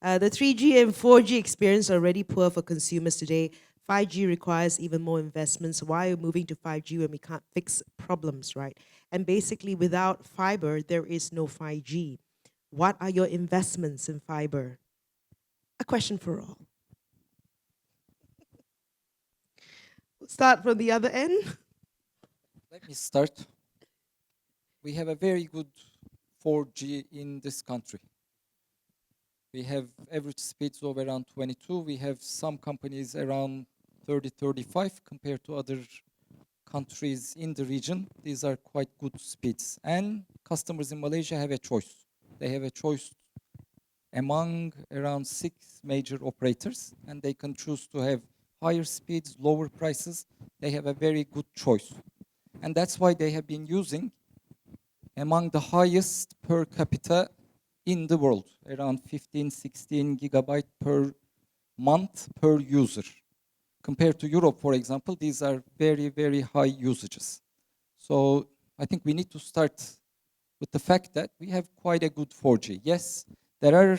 The 3G and 4G experience are already poor for consumers today. 5G requires even more investments. Why are we moving to 5G when we can't fix problems, right? And basically, without fiber, there is no 5G. What are your investments in fiber? A question for all. We'll start from the other end. Let me start. We have a very good 4G in this country. We have average speeds of around 22. We have some companies around 30, 35 compared to other countries in the region. These are quite good speeds. And customers in Malaysia have a choice. They have a choice among around 6 major operators, and they can choose to have higher speeds, lower prices. They have a very good choice. And that's why they have been using among the highest per capita in the world, around 15, 16 gigabyte per month per user. Compared to Europe, for example, these are very, very high usages. So I think we need to start with the fact that we have quite a good 4G. Yes, there are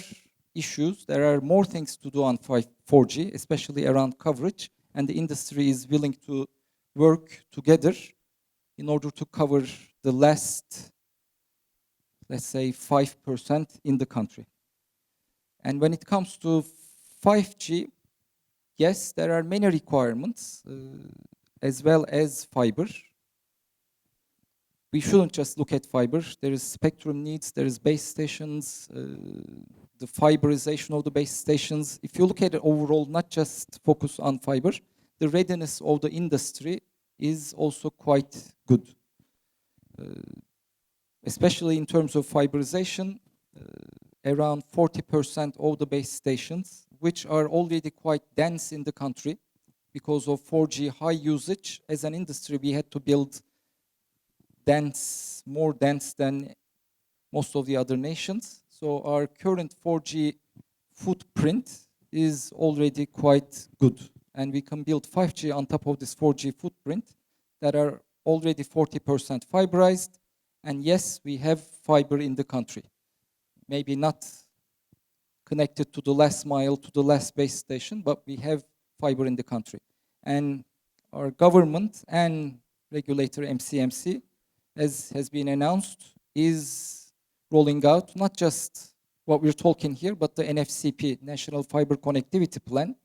issues, there are more things to do on 4G, especially around coverage, and the industry is willing to work together in order to cover the last, let's say, 5% in the country. And when it comes to 5G, yes, there are many requirements, as well as fiber. We shouldn't just look at fiber. There is spectrum needs, there is base stations, the fiberization of the base stations. If you look at it overall, not just focus on fiber, the readiness of the industry is also quite good. Especially in terms of fiberization, around 40% of the base stations, which are already quite dense in the country because of 4G high usage. As an industry, we had to build dense, more dense than most of the other nations. So our current 4G footprint is already quite good. And we can build 5G on top of this 4G footprint that are already 40% fiberized. And yes, we have fiber in the country. Maybe not connected to the last mile, to the last base station, but we have fiber in the country. And our government and regulator MCMC, as has been announced, is rolling out not just what we're talking here, but the NFCP, National Fiber Connectivity Plan,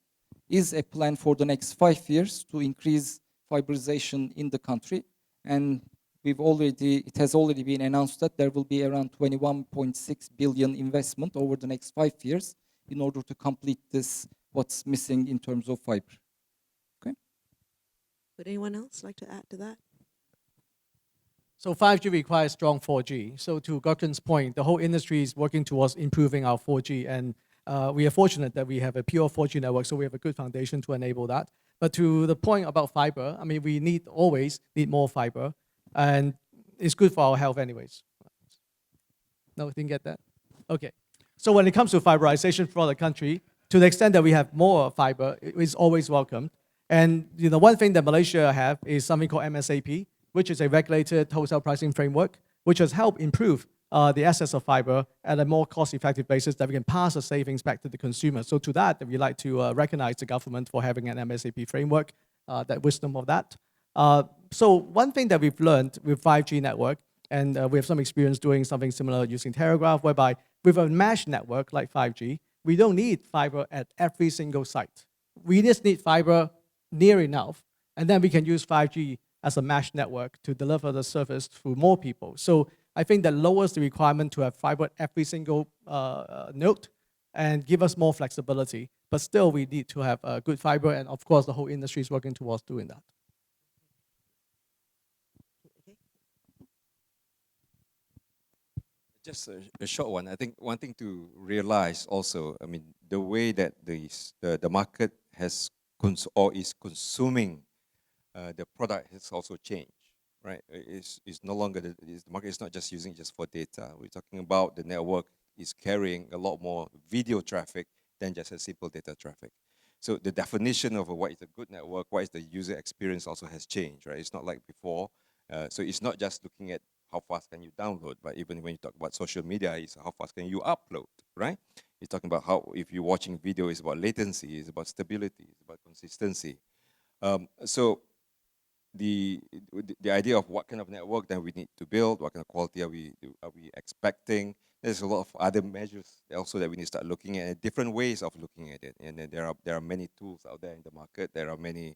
is a plan for the next 5 years to increase fiberization in the country. And it has already been announced that there will be around 21.6 billion investment over the next 5 years in order to complete this, what's missing in terms of fiber. Okay. Would anyone else like to add to that? So 5G requires strong 4G. So to Gokken's point, the whole industry is working towards improving our 4G, and we are fortunate that we have a pure 4G network, so we have a good foundation to enable that. But to the point about fiber, I mean, we always need more fiber, and it's good for our health anyways. No, didn't get that? Okay. So when it comes to fiberization for the country, to the extent that we have more fiber, it is always welcome. And one thing that Malaysia have is something called MSAP, which is a regulated wholesale pricing framework, which has helped improve the access of fiber at a more cost-effective basis that we can pass the savings back to the consumer. So to that, we like to recognize the government for having an MSAP framework, that wisdom of that. So one thing that we've learned with 5G network, and we have some experience doing something similar using Telegraph, whereby with a mesh network like 5G, we don't need fiber at every single site. We just need fiber near enough, and then we can use 5G as a mesh network to deliver the service to more people. So I think that lowers the requirement to have fiber at every single node and give us more flexibility. But still, we need to have good fiber, and of course, the whole industry is working towards doing that. Just a short one. I think one thing to realize also, I mean, the way that the market has is consuming the product has also changed, right? It's no longer, the market is not just using just for data. We're talking about the network is carrying a lot more video traffic than just a simple data traffic. So the definition of what is a good network, what is the user experience also has changed, right? It's not like before. So it's not just looking at how fast can you download, but even when you talk about social media, it's how fast can you upload, right? You're talking about how, if you're watching video, it's about latency, it's about stability, it's about consistency. So the idea of what kind of network that we need to build, what kind of quality are we expecting? There's a lot of other measures also that we need to start looking at, different ways of looking at it. And then there are many tools out there in the market. There are many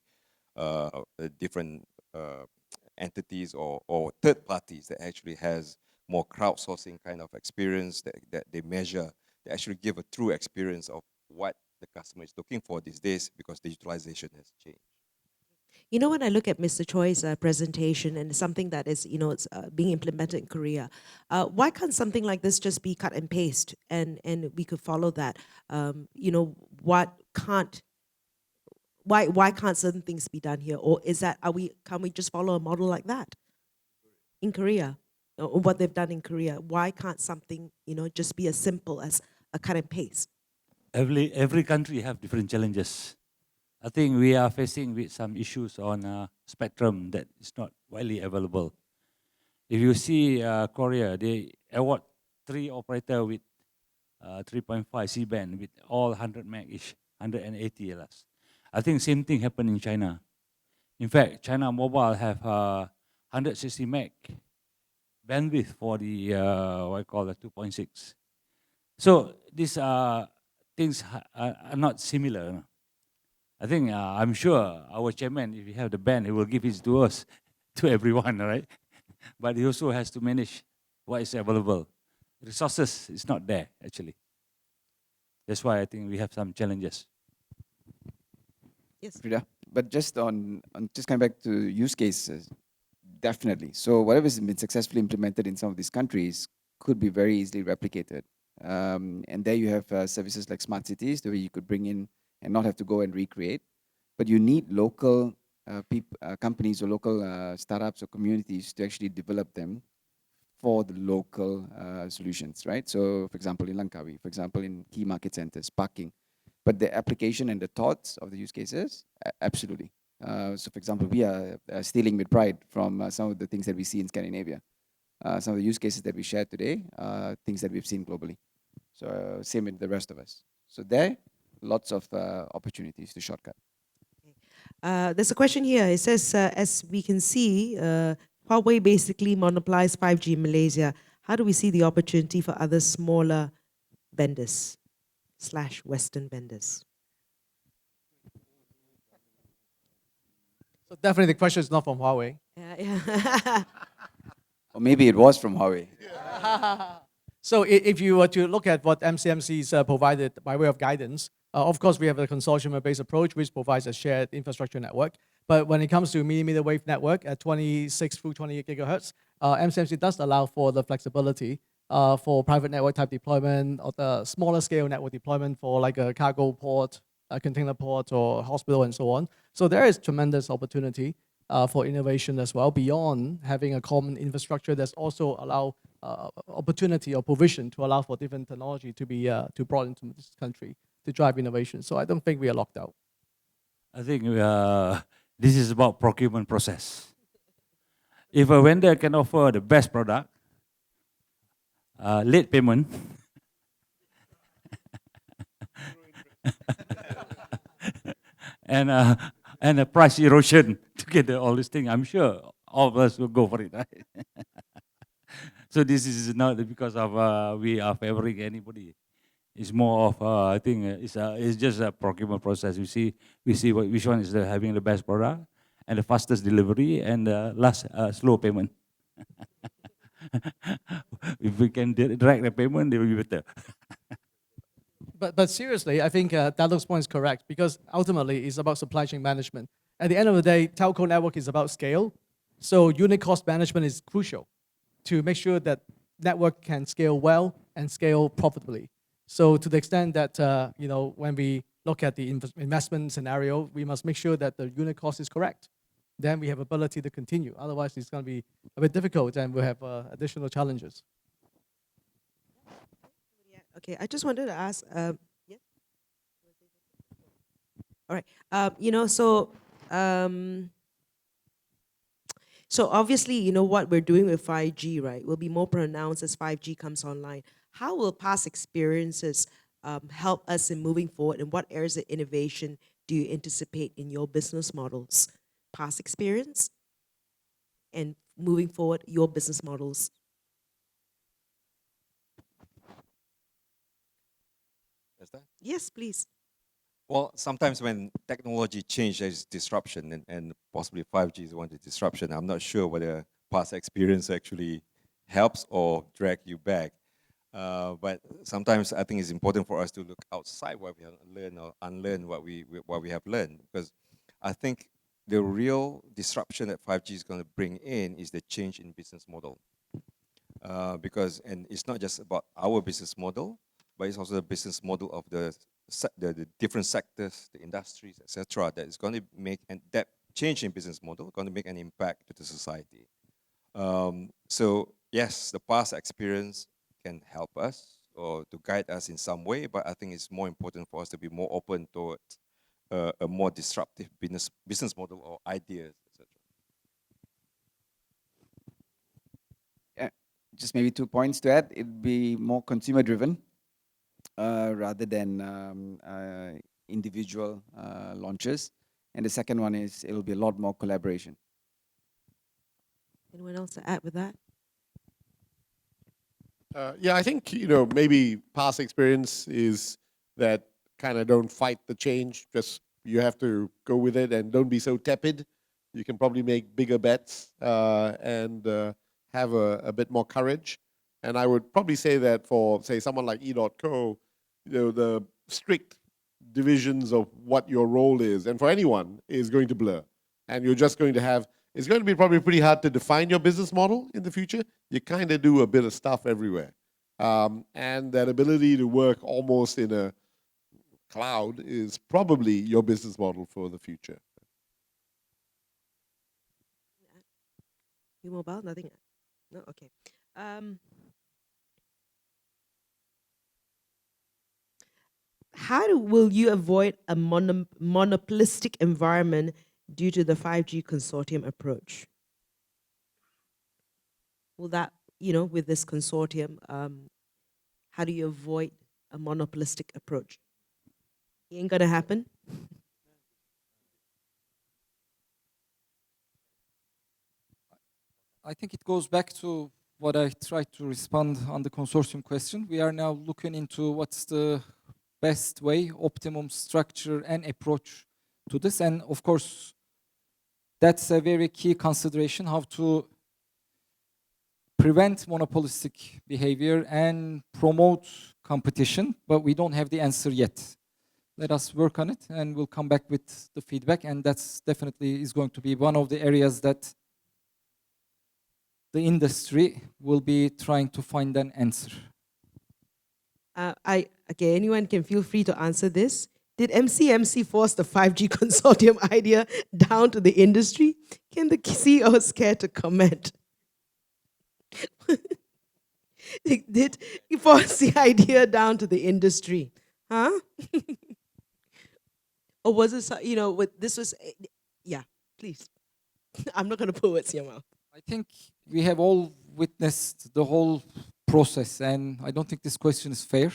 different entities or third parties that actually has more crowdsourcing kind of experience that they measure, they actually give a true experience of what the customer is looking for these days, because the utilization has changed. You know, when I look at Mr. Choi's presentation and something that is, it's being implemented in Korea, why can't something like this just be cut and paste and we could follow that? Why can't certain things be done here? Or can we just follow a model like that in Korea? Or what they've done in Korea? Why can't something, just be as simple as a cut and paste? Every country have different challenges. I think we are facing with some issues on spectrum that is not widely available. If you see Korea, they award 3 operator with 3.5 C-band with all 100 meg-ish, 180 LS. I think same thing happened in China. In fact, China Mobile have 160 meg bandwidth for the what I call the 2.6. So these things are not similar. I think I'm sure our chairman, if he have the band, he will give it to us, to everyone, right? But he also has to manage what is available. Resources is not there actually. That's why I think we have some challenges. Yes. Frida, but just on just coming back to use cases, definitely. So whatever has been successfully implemented in some of these countries could be very easily replicated. And there you have services like smart cities, where you could bring in and not have to go and recreate. But you need local companies or local startups or communities to actually develop them for the local solutions, right? So for example, in Langkawi, for example, in key market centers, parking. But the application and the thoughts of the use cases, absolutely. So, for example, we are stealing with pride from some of the things that we see in Scandinavia. Some of the use cases that we shared today are things that we've seen globally. So, same with the rest of us. So, there, lots of opportunities to shortcut. There's a question here. It says, as we can see, Huawei basically monopolized 5G in Malaysia. How do we see the opportunity for other smaller vendors / Western vendors? So definitely the question is not from Huawei. Yeah. Or maybe it was from Huawei. So if you were to look at what MCMC's provided by way of guidance, of course, we have a consortium-based approach, which provides a shared infrastructure network. But when it comes to millimeter wave network at 26 through 28 gigahertz, MCMC does allow for the flexibility for private network type deployment or the smaller scale network deployment for like a cargo port, a container port, or hospital, and so on. So there is tremendous opportunity for innovation as well, beyond having a common infrastructure. That's also allow opportunity or provision to allow for different technology to be brought into this country to drive innovation. So I don't think we are locked out. I think this is about procurement process. If a vendor can offer the best product, late payment, and a price erosion together, all these things, I'm sure all of us will go for it, right? So this is not because of we are favoring anybody. It's more of I think it's just a procurement process. We see which one is having the best product and the fastest delivery and the last slow payment. If we can direct the payment, they will be better. But seriously, I think Dado's point is correct, because ultimately it's about supply chain management. At the end of the day, telco network is about scale. So unit cost management is crucial to make sure that network can scale well and scale profitably. So to the extent that when we look at the investment scenario, we must make sure that the unit cost is correct. Then we have ability to continue. Otherwise, it's going to be a bit difficult, and we'll have additional challenges. Okay, I just wanted to ask. Yeah. All right. So obviously, what we're doing with 5G, right, will be more pronounced as 5G comes online. How will past experiences help us in moving forward, and what areas of innovation do you anticipate in your business models? Past experience and moving forward, your business models. Is that? Yes, please. Well, sometimes when technology changes, there's disruption, and possibly 5G is one of the disruption. I'm not sure whether past experience actually helps or drag you back. But sometimes I think it's important for us to look outside what we have learned or unlearn what we have learned, because I think the real disruption that 5G is going to bring in is the change in business model. Because it's not just about our business model, but it's also the business model of the different sectors, the industries, etc. That is going to make, and that change in business model going to make an impact to the society. So yes, the past experience can help us or to guide us in some way, but I think it's more important for us to be more open towards a more disruptive business model or ideas, etc. Yeah, just maybe 2 points to add. It'd be more consumer driven rather than individual launches. And the second one is it'll be a lot more collaboration. Anyone else to add with that? Yeah, I think, maybe past experience is that kind of don't fight the change. Just you have to go with it and don't be so tepid. You can probably make bigger bets and have a bit more courage. And I would probably say that for, say, someone like E.co, the strict divisions of what your role is, and for anyone, is going to blur. And you're just going to have, it's going to be probably pretty hard to define your business model in the future. You kind of do a bit of stuff everywhere. And that ability to work almost in a cloud is probably your business model for the future. You mobile? Nothing? No? Okay. How will you avoid a monopolistic environment due to the 5G consortium approach? Will that, with this consortium, how do you avoid a monopolistic approach? It ain't gonna happen. I think it goes back to what I tried to respond on the consortium question. We are now looking into what's the best way, optimum structure and approach to this. And of course, that's a very key consideration, how to prevent monopolistic behavior and promote competition, but we don't have the answer yet. Let us work on it and we'll come back with the feedback, and that's definitely is going to be one of the areas that the industry will be trying to find an answer. Okay, anyone can feel free to answer this. Did MCMC force the 5G consortium idea down to the industry? Can the CEOs care to comment? Did he force the idea down to the industry? Huh? Or was it, this was, yeah, please. I'm not going to put words in your mouth. I think we have all witnessed the whole process, and I don't think this question is fair.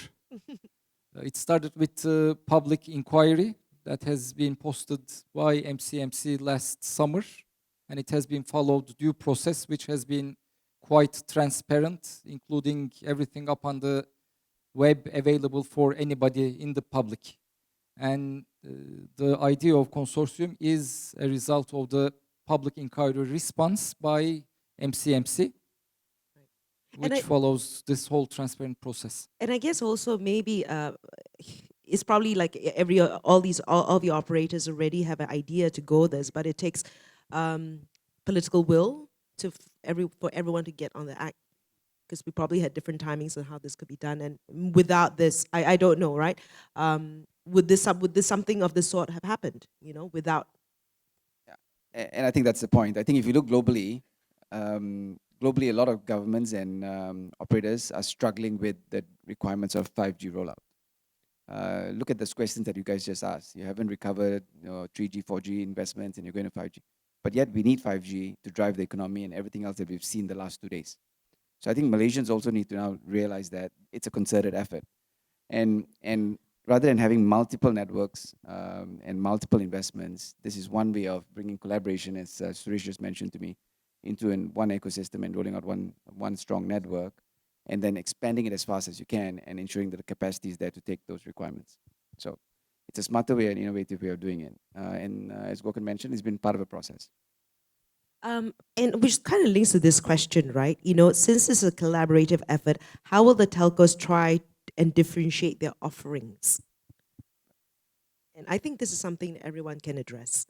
It started with a public inquiry that has been posted by MCMC last summer, and it has been followed due process, which has been quite transparent, including everything up on the web available for anybody in the public. And the idea of consortium is a result of the public inquiry response by MCMC, which follows this whole transparent process. And I guess also maybe it's probably like all the operators already have an idea to go this, but it takes political will for everyone to get on the act, because we probably had different timings on how this could be done. And without this, I don't know, right? Would this something of this sort have happened? Without. Yeah, and I think that's the point. I think if you look globally, a lot of governments and operators are struggling with the requirements of 5G rollout. Look at the questions that you guys just asked. You haven't recovered 3G, 4G investments, and you're going to 5G. But yet we need 5G to drive the economy and everything else that we've seen the last 2 days. So I think Malaysians also need to now realize that it's a concerted effort. And rather than having multiple networks and multiple investments, this is one way of bringing collaboration, as Suresh just mentioned to me, into one ecosystem and rolling out one strong network, and then expanding it as fast as you can and ensuring that the capacity is there to take those requirements. So it's a smarter way and innovative way of doing it. And as Gokan mentioned, it's been part of a process. And which kind of links to this question, right? Since this is a collaborative effort, how will the telcos try and differentiate their offerings? And I think this is something that everyone can address.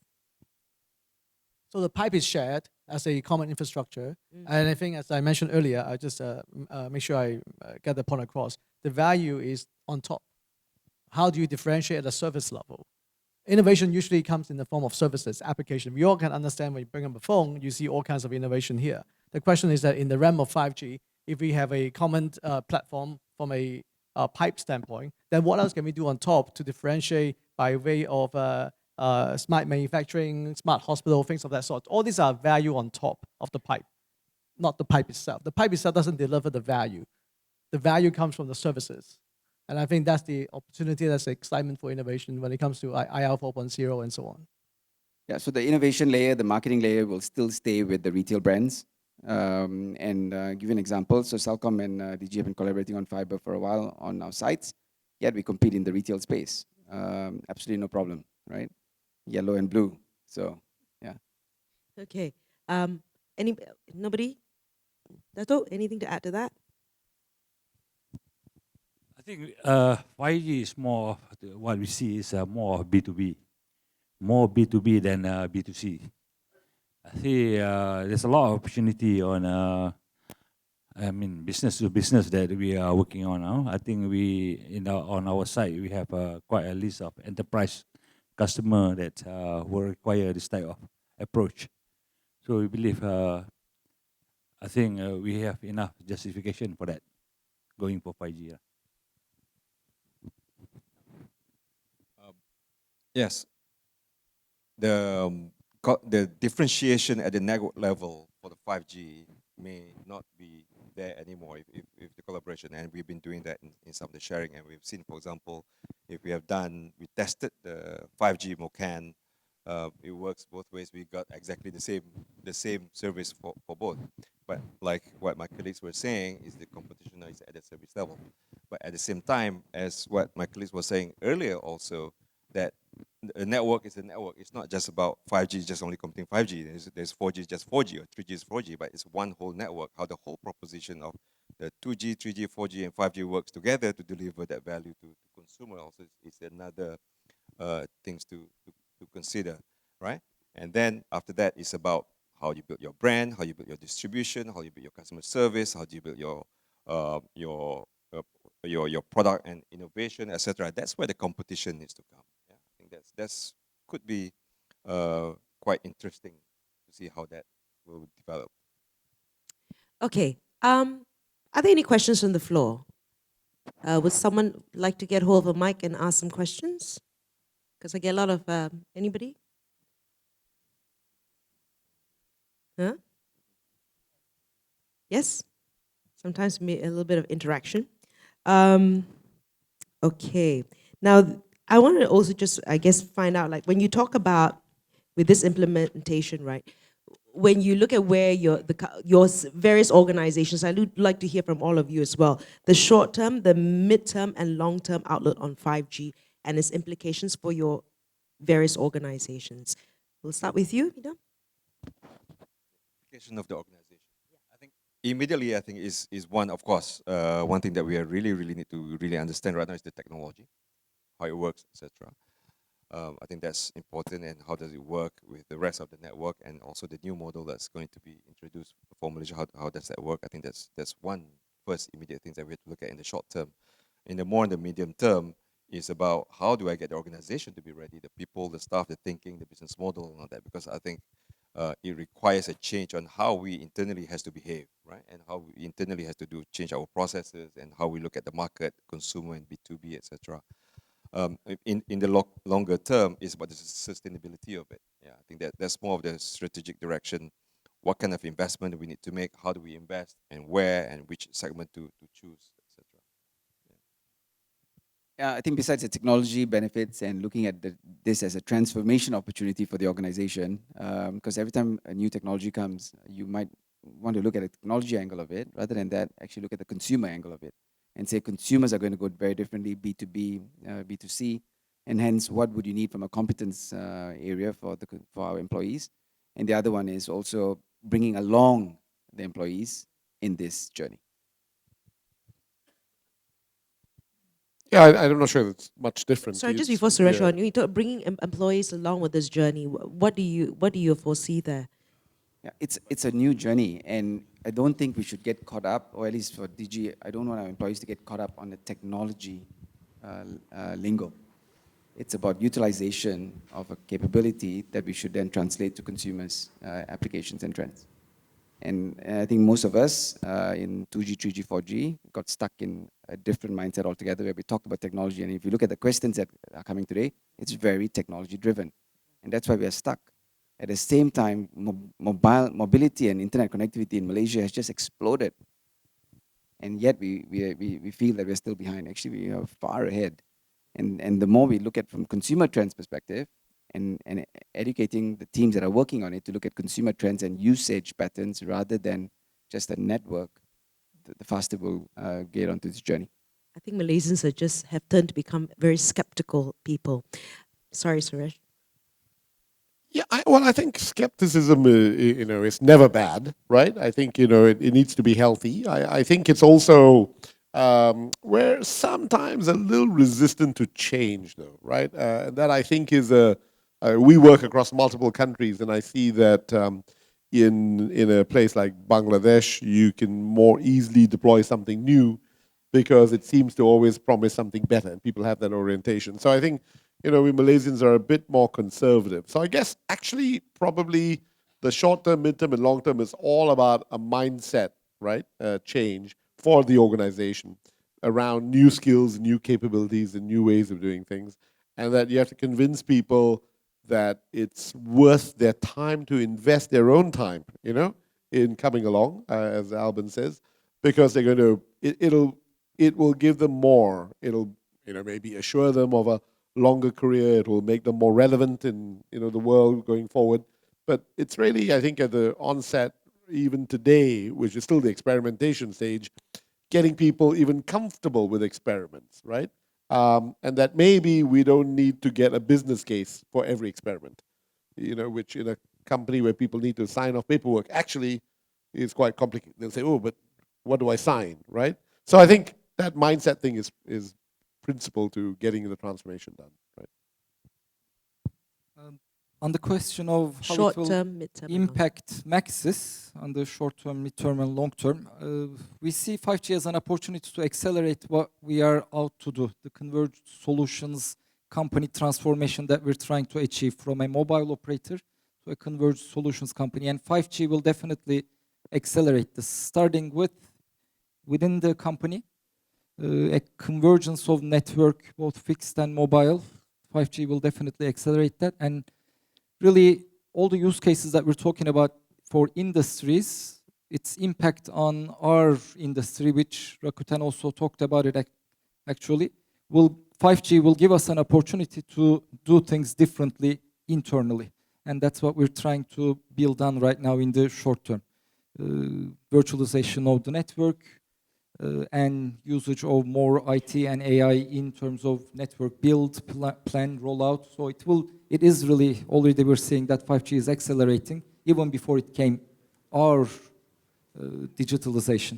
So the pipe is shared as a common infrastructure. And I think, as I mentioned earlier, I just make sure I get the point across. The value is on top. How do you differentiate at the service level? Innovation usually comes in the form of services, application. We all can understand when you bring up a phone, you see all kinds of innovation here. The question is that in the realm of 5G, if we have a common platform from a pipe standpoint, then what else can we do on top to differentiate by way of smart manufacturing, smart hospital, things of that sort? All these are value on top of the pipe, not the pipe itself. The pipe itself doesn't deliver the value. The value comes from the services. And I think that's the opportunity, that's the excitement for innovation when it comes to IR 4.0 and so on. Yeah, so the innovation layer, the marketing layer will still stay with the retail brands. And give you an example, so Celcom and DG have been collaborating on fiber for a while on our sites, yet we compete in the retail space. Absolutely no problem, right? Yellow and blue, so yeah. Okay, nobody? Dato', anything to add to that? I think 5G is more, what we see is more B2B. More B2B than B2C. I see there's a lot of opportunity on, business to business that we are working on now. I think on our side, we have quite a list of enterprise customer that will require this type of approach. So we believe, I think we have enough justification for that, going for 5G. Yes. The the differentiation at the network level for the 5G may not be there anymore if the collaboration, and we've been doing that in some of the sharing, and we've seen, for example, if we tested the 5G MOCAN, it works both ways. We got exactly the same service for both. But like what my colleagues were saying, is the competition is at the service level. But at the same time, as what my colleagues were saying earlier also, that a network is a network. It's not just about 5G, just only computing 5G. There's 4G, just 4G, or 3G is 4G, but it's one whole network. How the whole proposition of the 2G, 3G, 4G, and 5G works together to deliver that value to consumer also is another things to consider, right? And then after that, it's about how you build your brand, how you build your distribution, how you build your customer service, how do you build your product and innovation, etc. That's where the competition needs to come. Yeah, I think that's could be quite interesting to see how that will develop. Okay. Are there any questions from the floor? Would someone like to get hold of a mic and ask some questions? Because I get a lot of anybody? Huh? Yes. Sometimes a little bit of interaction. Okay. Now, I want to also just, I guess, find out, like, when you talk about with this implementation, right? When you look at where your various organizations, I would like to hear from all of you as well, the short term, the mid-term, and long-term outlook on 5G and its implications for your various organizations. We'll start with you, Ida. Of the organization. I think immediately, I think is one, of course, one thing that we really need to really understand right now is the technology, how it works, etc. I think that's important, and how does it work with the rest of the network, and also the new model that's going to be introduced for Malaysia. How does that work? I think that's one first immediate thing that we have to look at in the short term. In the medium term, is about how do I get the organization to be ready, the people, the staff, the thinking, the business model, and all that. Because I think it requires a change on how we internally has to behave, right? And how we internally has to change our processes and how we look at the market, consumer, and B2B, etc. In the longer term is about the sustainability of it. Yeah, I think that's more of the strategic direction. What kind of investment do we need to make? How do we invest, and where, and which segment to choose, etc. Yeah, I think besides the technology benefits and looking at this as a transformation opportunity for the organization, because every time a new technology comes, you might want to look at the technology angle of it rather than that, actually look at the consumer angle of it and say consumers are going to go very differently, B2B, B2C, and hence what would you need from a competence area for our employees. And the other one is also bringing along the employees in this journey. Yeah, I'm not sure it's much different. Sorry, just It's- before Suresh, yeah. you talk bringing employees along with this journey. What do you foresee there? Yeah, it's a new journey, and I don't think we should get caught up, or at least for DG, I don't want our employees to get caught up on the technology lingo. It's about utilization of a capability that we should then translate to consumers' applications and trends. And I think most of us in 2G, 3G, 4G got stuck in a different mindset altogether where we talked about technology. And if you look at the questions that are coming today, it's very technology driven. And that's why we are stuck. At the same time, mobility and internet connectivity in Malaysia has just exploded. And yet we feel that we're still behind. Actually, we are far ahead. And the more we look at from consumer trends perspective and educating the teams that are working on it to look at consumer trends and usage patterns rather than just a network, the faster we'll get onto this journey. I think Malaysians have turned to become very skeptical people. Sorry, Suresh. Yeah, I think skepticism, is never bad, right? I think, it needs to be healthy. I think it's also we're sometimes a little resistant to change, though, right? That I think is we work across multiple countries, and I see that in a place like Bangladesh, you can more easily deploy something new because it seems to always promise something better, and people have that orientation. So I think, we Malaysians are a bit more conservative. So I guess actually probably the short term, mid term, and long term is all about a mindset, right? Change for the organization around new skills, new capabilities, and new ways of doing things. And that you have to convince people that it's worth their time to invest their own time, you know, in coming along, as Albin says, because they're going to, it will give them more. It'll, you know, maybe assure them of a longer career. It will make them more relevant in, you know, the world going forward. But it's really, I think, at the onset, even today, which is still the experimentation stage, getting people even comfortable with experiments, right? And that maybe we don't need to get a business case for every experiment, you know, which in a company where people need to sign off paperwork actually is quite complicated. They'll say, oh, but what do I sign, right? So I think that mindset thing is principal to getting the transformation done, right? On the question of how Short it will term, mid-term, and long-term. impact Maxis on the short term, mid term, and long term, we see 5G as an opportunity to accelerate what we are out to do, the converged solutions company transformation that we're trying to achieve from a mobile operator to a converged solutions company. And 5G will definitely accelerate this, starting with within the company, a convergence of network, both fixed and mobile. 5G will definitely accelerate that. And really, all the use cases that we're talking about for industries, its impact on our industry, which Rakuten also talked about it actually, 5G will give us an opportunity to do things differently internally. And that's what we're trying to build on right now in the short term. Virtualization of the network, and usage of more IT and AI in terms of network build, plan, rollout. So it is really, already we're seeing that 5G is accelerating even before it came our digitalization.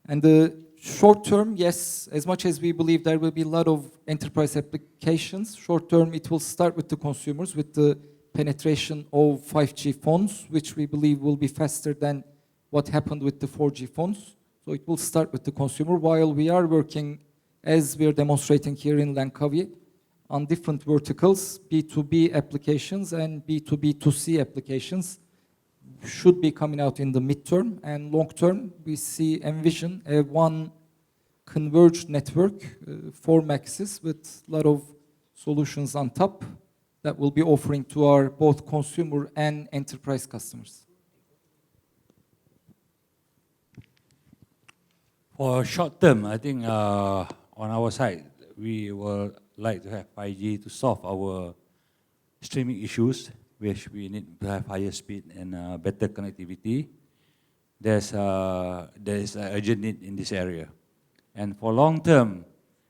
And the short term, yes, as much as we believe there will be a lot of enterprise applications, short term it will start with the consumers, with the penetration of 5G phones, which we believe will be faster than what happened with the 4G phones. So it will start with the consumer, while we are working, as we are demonstrating here in Langkawi, on different verticals, B2B applications and B2B2C applications should be coming out in the midterm. And long term, we envision a one converged network for Maxis with a lot of solutions on top that will be offering to our both consumer and enterprise customers. For short term, I think on our side, we will like to have 5G to solve our streaming issues, which we need to have higher speed and better connectivity. There's an urgent need in this area. And for long term,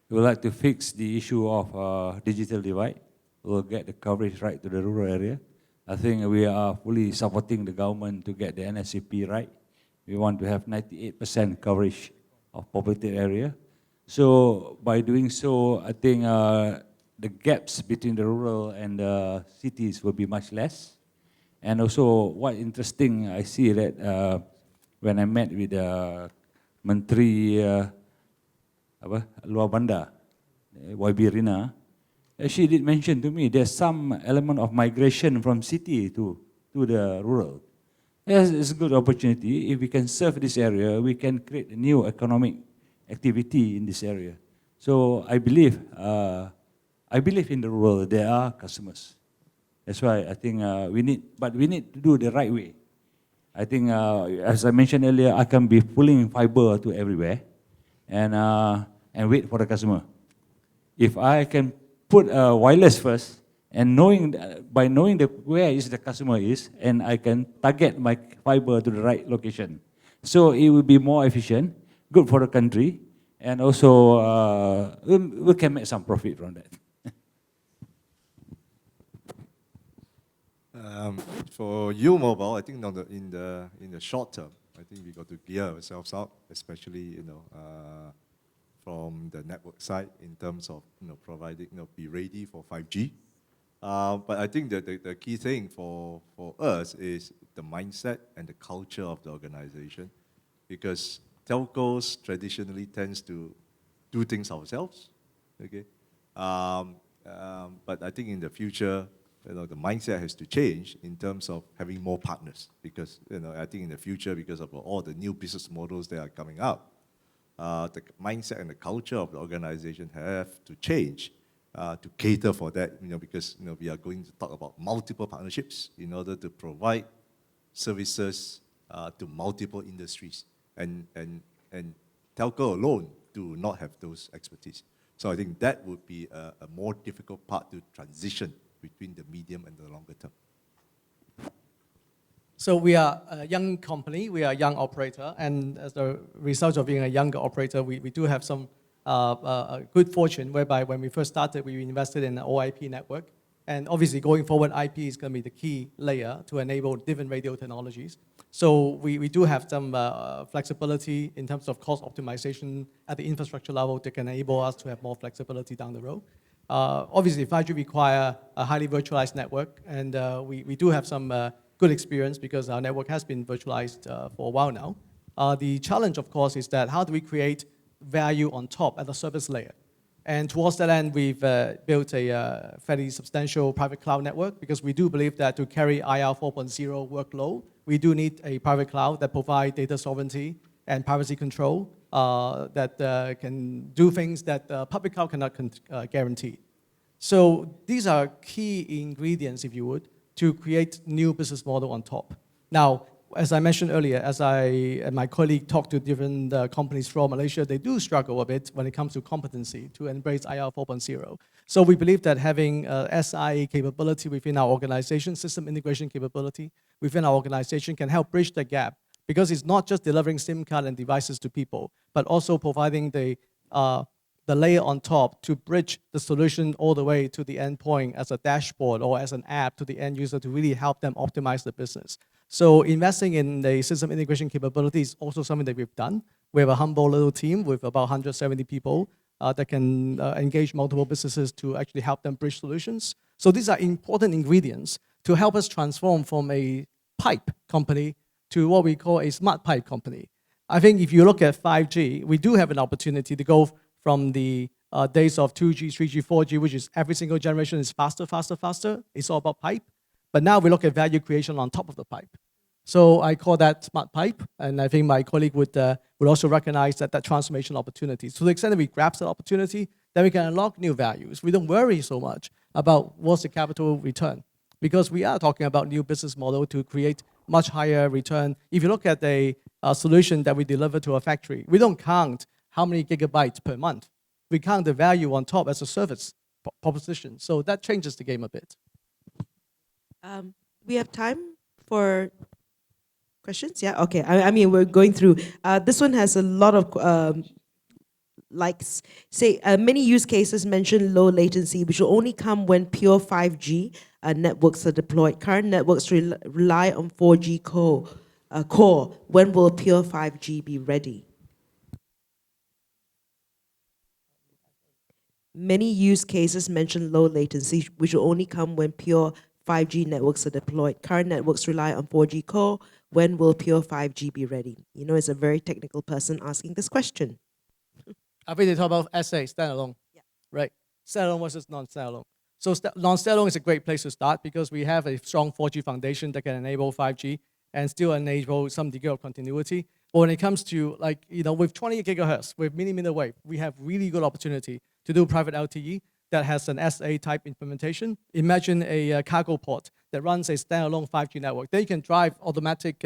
we would like to fix the issue of digital divide. We'll get the coverage right to the rural area. I think we are fully supporting the government to get the NSCP right. We want to have 98% coverage of populated area. So by doing so, I think the gaps between the rural and the cities will be much less. And also, what interesting, I see that when I met with Menteri Luar Bandar, YB Rina, she did mention to me there's some element of migration from city to the rural. Yes, it's a good opportunity. If we can serve this area, we can create a new economic activity in this area. So I believe in the rural, there are customers. That's why I think we need to do the right way. I think, as I mentioned earlier, I can be pulling fiber to everywhere and wait for the customer. If I can put wireless first, and by knowing where is the customer is, and I can target my fiber to the right location. So it will be more efficient, good for the country, and also we can make some profit from that. For you mobile, I think in the short term, I think we got to gear ourselves up, especially from the network side in terms of providing be ready for 5G. But I think that the key thing for us is the mindset and the culture of the organization, because telcos traditionally tends to do things ourselves, okay? But I think in the future, the mindset has to change in terms of having more partners, because I think in the future, because of all the new business models that are coming up, the mindset and the culture of the organization have to change, to cater for that, because we are going to talk about multiple partnerships in order to provide services to multiple industries, and telco alone do not have those expertise. So I think that would be a more difficult part to transition between the medium and the longer term. So we are a young company, we are a young operator, and as a result of being a younger operator, we do have some good fortune whereby when we first started, we invested in an OIP network. And obviously going forward, IP is going to be the key layer to enable different radio technologies. So we do have some flexibility in terms of cost optimization at the infrastructure level that can enable us to have more flexibility down the road. Obviously, 5G require a highly virtualized network, and we do have some good experience because our network has been virtualized for a while now. The challenge, of course, is that how do we create value on top at the service layer? And towards that end, we've built a fairly substantial private cloud network because we do believe that to carry IR 4.0 workload, we do need a private cloud that provides data sovereignty and privacy control that can do things that public cloud cannot guarantee. So these are key ingredients, if you would, to create new business model on top. Now, as I mentioned earlier, as I and my colleague talked to different companies from Malaysia, they do struggle a bit when it comes to competency to embrace IR 4.0. So we believe that having SI capability within our organization, system integration capability within our organization can help bridge the gap because it's not just delivering SIM card and devices to people, but also providing the layer on top to bridge the solution all the way to the endpoint as a dashboard or as an app to the end user to really help them optimize the business. So investing in the system integration capability is also something that we've done. We have a humble little team with about 170 people that can engage multiple businesses to actually help them bridge solutions. So these are important ingredients to help us transform from a pipe company to what we call a smart pipe company. I think if you look at 5G, we do have an opportunity to go from the days of 2G, 3G, 4G, which is every single generation is faster, faster, faster. It's all about pipe. But now we look at value creation on top of the pipe. So I call that smart pipe, and I think my colleague would also recognize that transformation opportunity. To the extent that we grasp that opportunity, then we can unlock new values. We don't worry so much about what's the capital return, because we are talking about new business model to create much higher return. If you look at a solution that we deliver to a factory, we don't count how many gigabytes per month. We count the value on top as a service proposition. So that changes the game a bit. We have time for questions? Yeah, okay. I mean, we're going through. This one has a lot of likes. Say, many use cases mention low latency, which will only come when pure 5G networks are deployed. Current networks rely on 4G core. When will pure 5G be ready? Many use cases mention low latency, which will only come when pure 5G networks are deployed. Current networks rely on 4G core. When will pure 5G be ready? You know, it's a very technical person asking this question. I think they talk about SA, standalone, Yeah. right? Standalone versus non-standalone. So non-standalone is a great place to start because we have a strong 4G foundation that can enable 5G and still enable some degree of continuity. But when it comes to, like, you know, with 20 gigahertz, with millimeter wave, we have really good opportunity to do private LTE that has an SA type implementation. Imagine a cargo port that runs a standalone 5G network. Then you can drive automatic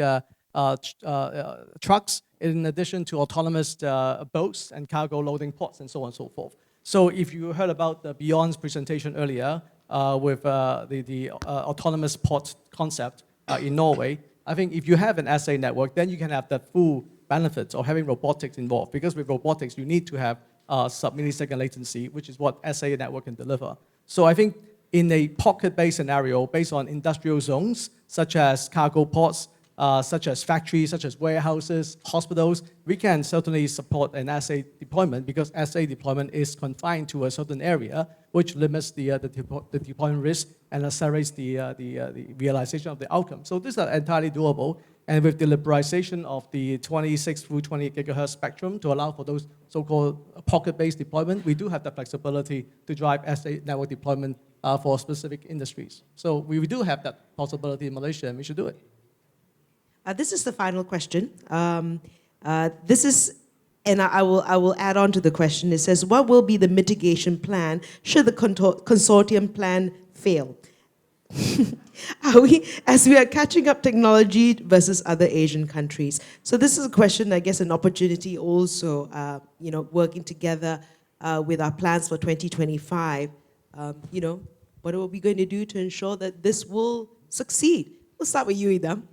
trucks in addition to autonomous boats and cargo loading ports and so on and so forth. So if you heard about the Beyond's presentation earlier with the autonomous port concept in Norway, I think if you have an SA network, then you can have the full benefits of having robotics involved. Because with robotics, you need to have sub-millisecond latency, which is what SA network can deliver. So I think in a pocket-based scenario, based on industrial zones, such as cargo ports, such as factories, such as warehouses, hospitals, we can certainly support an SA deployment because SA deployment is confined to a certain area, which limits the deployment risk and accelerates the realization of the outcome. So these are entirely doable. And with the liberalization of the 26 through 28 gigahertz spectrum to allow for those so-called pocket-based deployment, we do have the flexibility to drive SA network deployment for specific industries. So we do have that possibility in Malaysia, and we should do it. This is the final question. This is And I will add on to the question. It says, what will be the mitigation plan should the consortium plan fail? As we are catching up technology versus other Asian countries. So this is a question, I guess, an opportunity also, working together with our plans for 2025. What are we going to do to ensure that this will succeed? We'll start with you, Idam.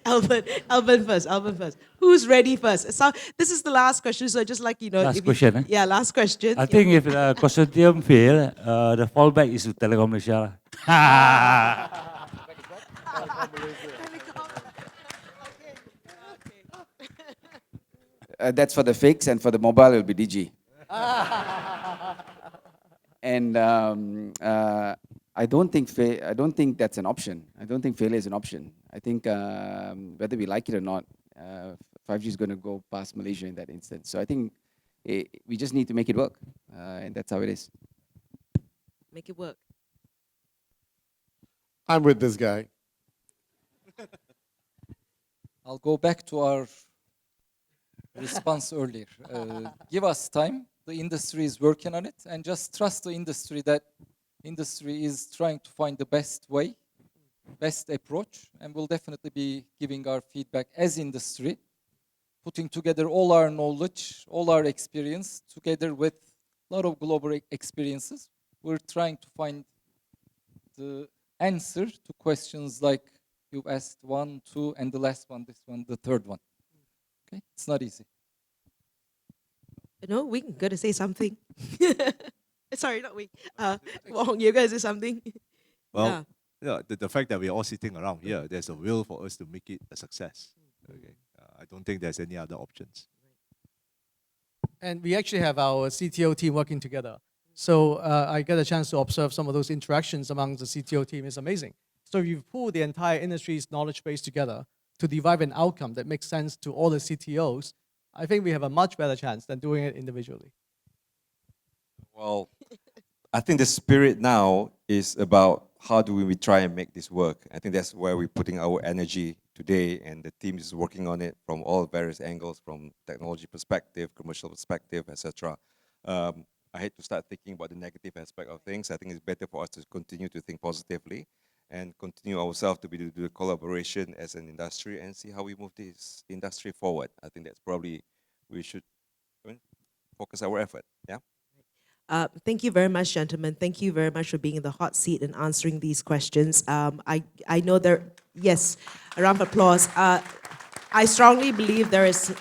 Alvin first. Who's ready first? So this is the last question. So just like Last question, yeah, last question. I think if the consortium fail, the fallback is to Telecom Malaysia. That's for the fixed, and for the mobile, it'll be DG. And I don't think that's an option. I don't think failure is an option. I think whether we like it or not, 5G is going to go past Malaysia in that instance. So I think we just need to make it work, and that's how it is. Make it work. I'm with this guy. I'll go back to our response earlier. Give us time. The industry is working on it, and just trust the industry that industry is trying to find the best way, best approach, and we'll definitely be giving our feedback as industry, putting together all our knowledge, all our experience, together with a lot of global experiences. We're trying to find the answer to questions like you've asked 1, 2, and the last one, this one, the third one. Okay, it's not easy. No, we can go to say something. Sorry, not we. Wong, you're going to say something? Well, the fact that we're all sitting around here, there's a will for us to make it a success. Okay, I don't think there's any other options. And we actually have our CTO team working together. So I get a chance to observe some of those interactions among the CTO team. It's amazing. So if you pull the entire industry's knowledge base together to derive an outcome that makes sense to all the CTOs, I think we have a much better chance than doing it individually. Well, I think the spirit now is about how do we try and make this work. I think that's where we're putting our energy today, and the team is working on it from all various angles, from technology perspective, commercial perspective, etc. I hate to start thinking about the negative aspect of things. I think it's better for us to continue to think positively and continue ourselves to do the collaboration as an industry and see how we move this industry forward. I think that's probably we should focus our effort. Yeah. Thank you very much, gentlemen. Thank you very much for being in the hot seat and answering these questions. I know yes, a round of applause. I strongly believe there is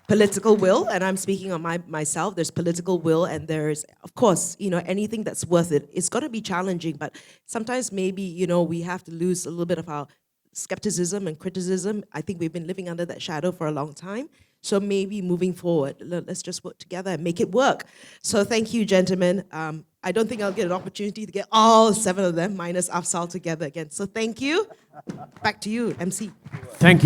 political will, and I'm speaking on myself. There's political will, and there's, of course, anything that's worth it. It's got to be challenging, but sometimes maybe, we have to lose a little bit of our skepticism and criticism. I think we've been living under that shadow for a long time. So maybe moving forward, let's just work together and make it work. So thank you, gentlemen. I don't think I'll get an opportunity to get all 7 of them, minus Afsal, together again. So thank you. Back to you, MC. Thank you.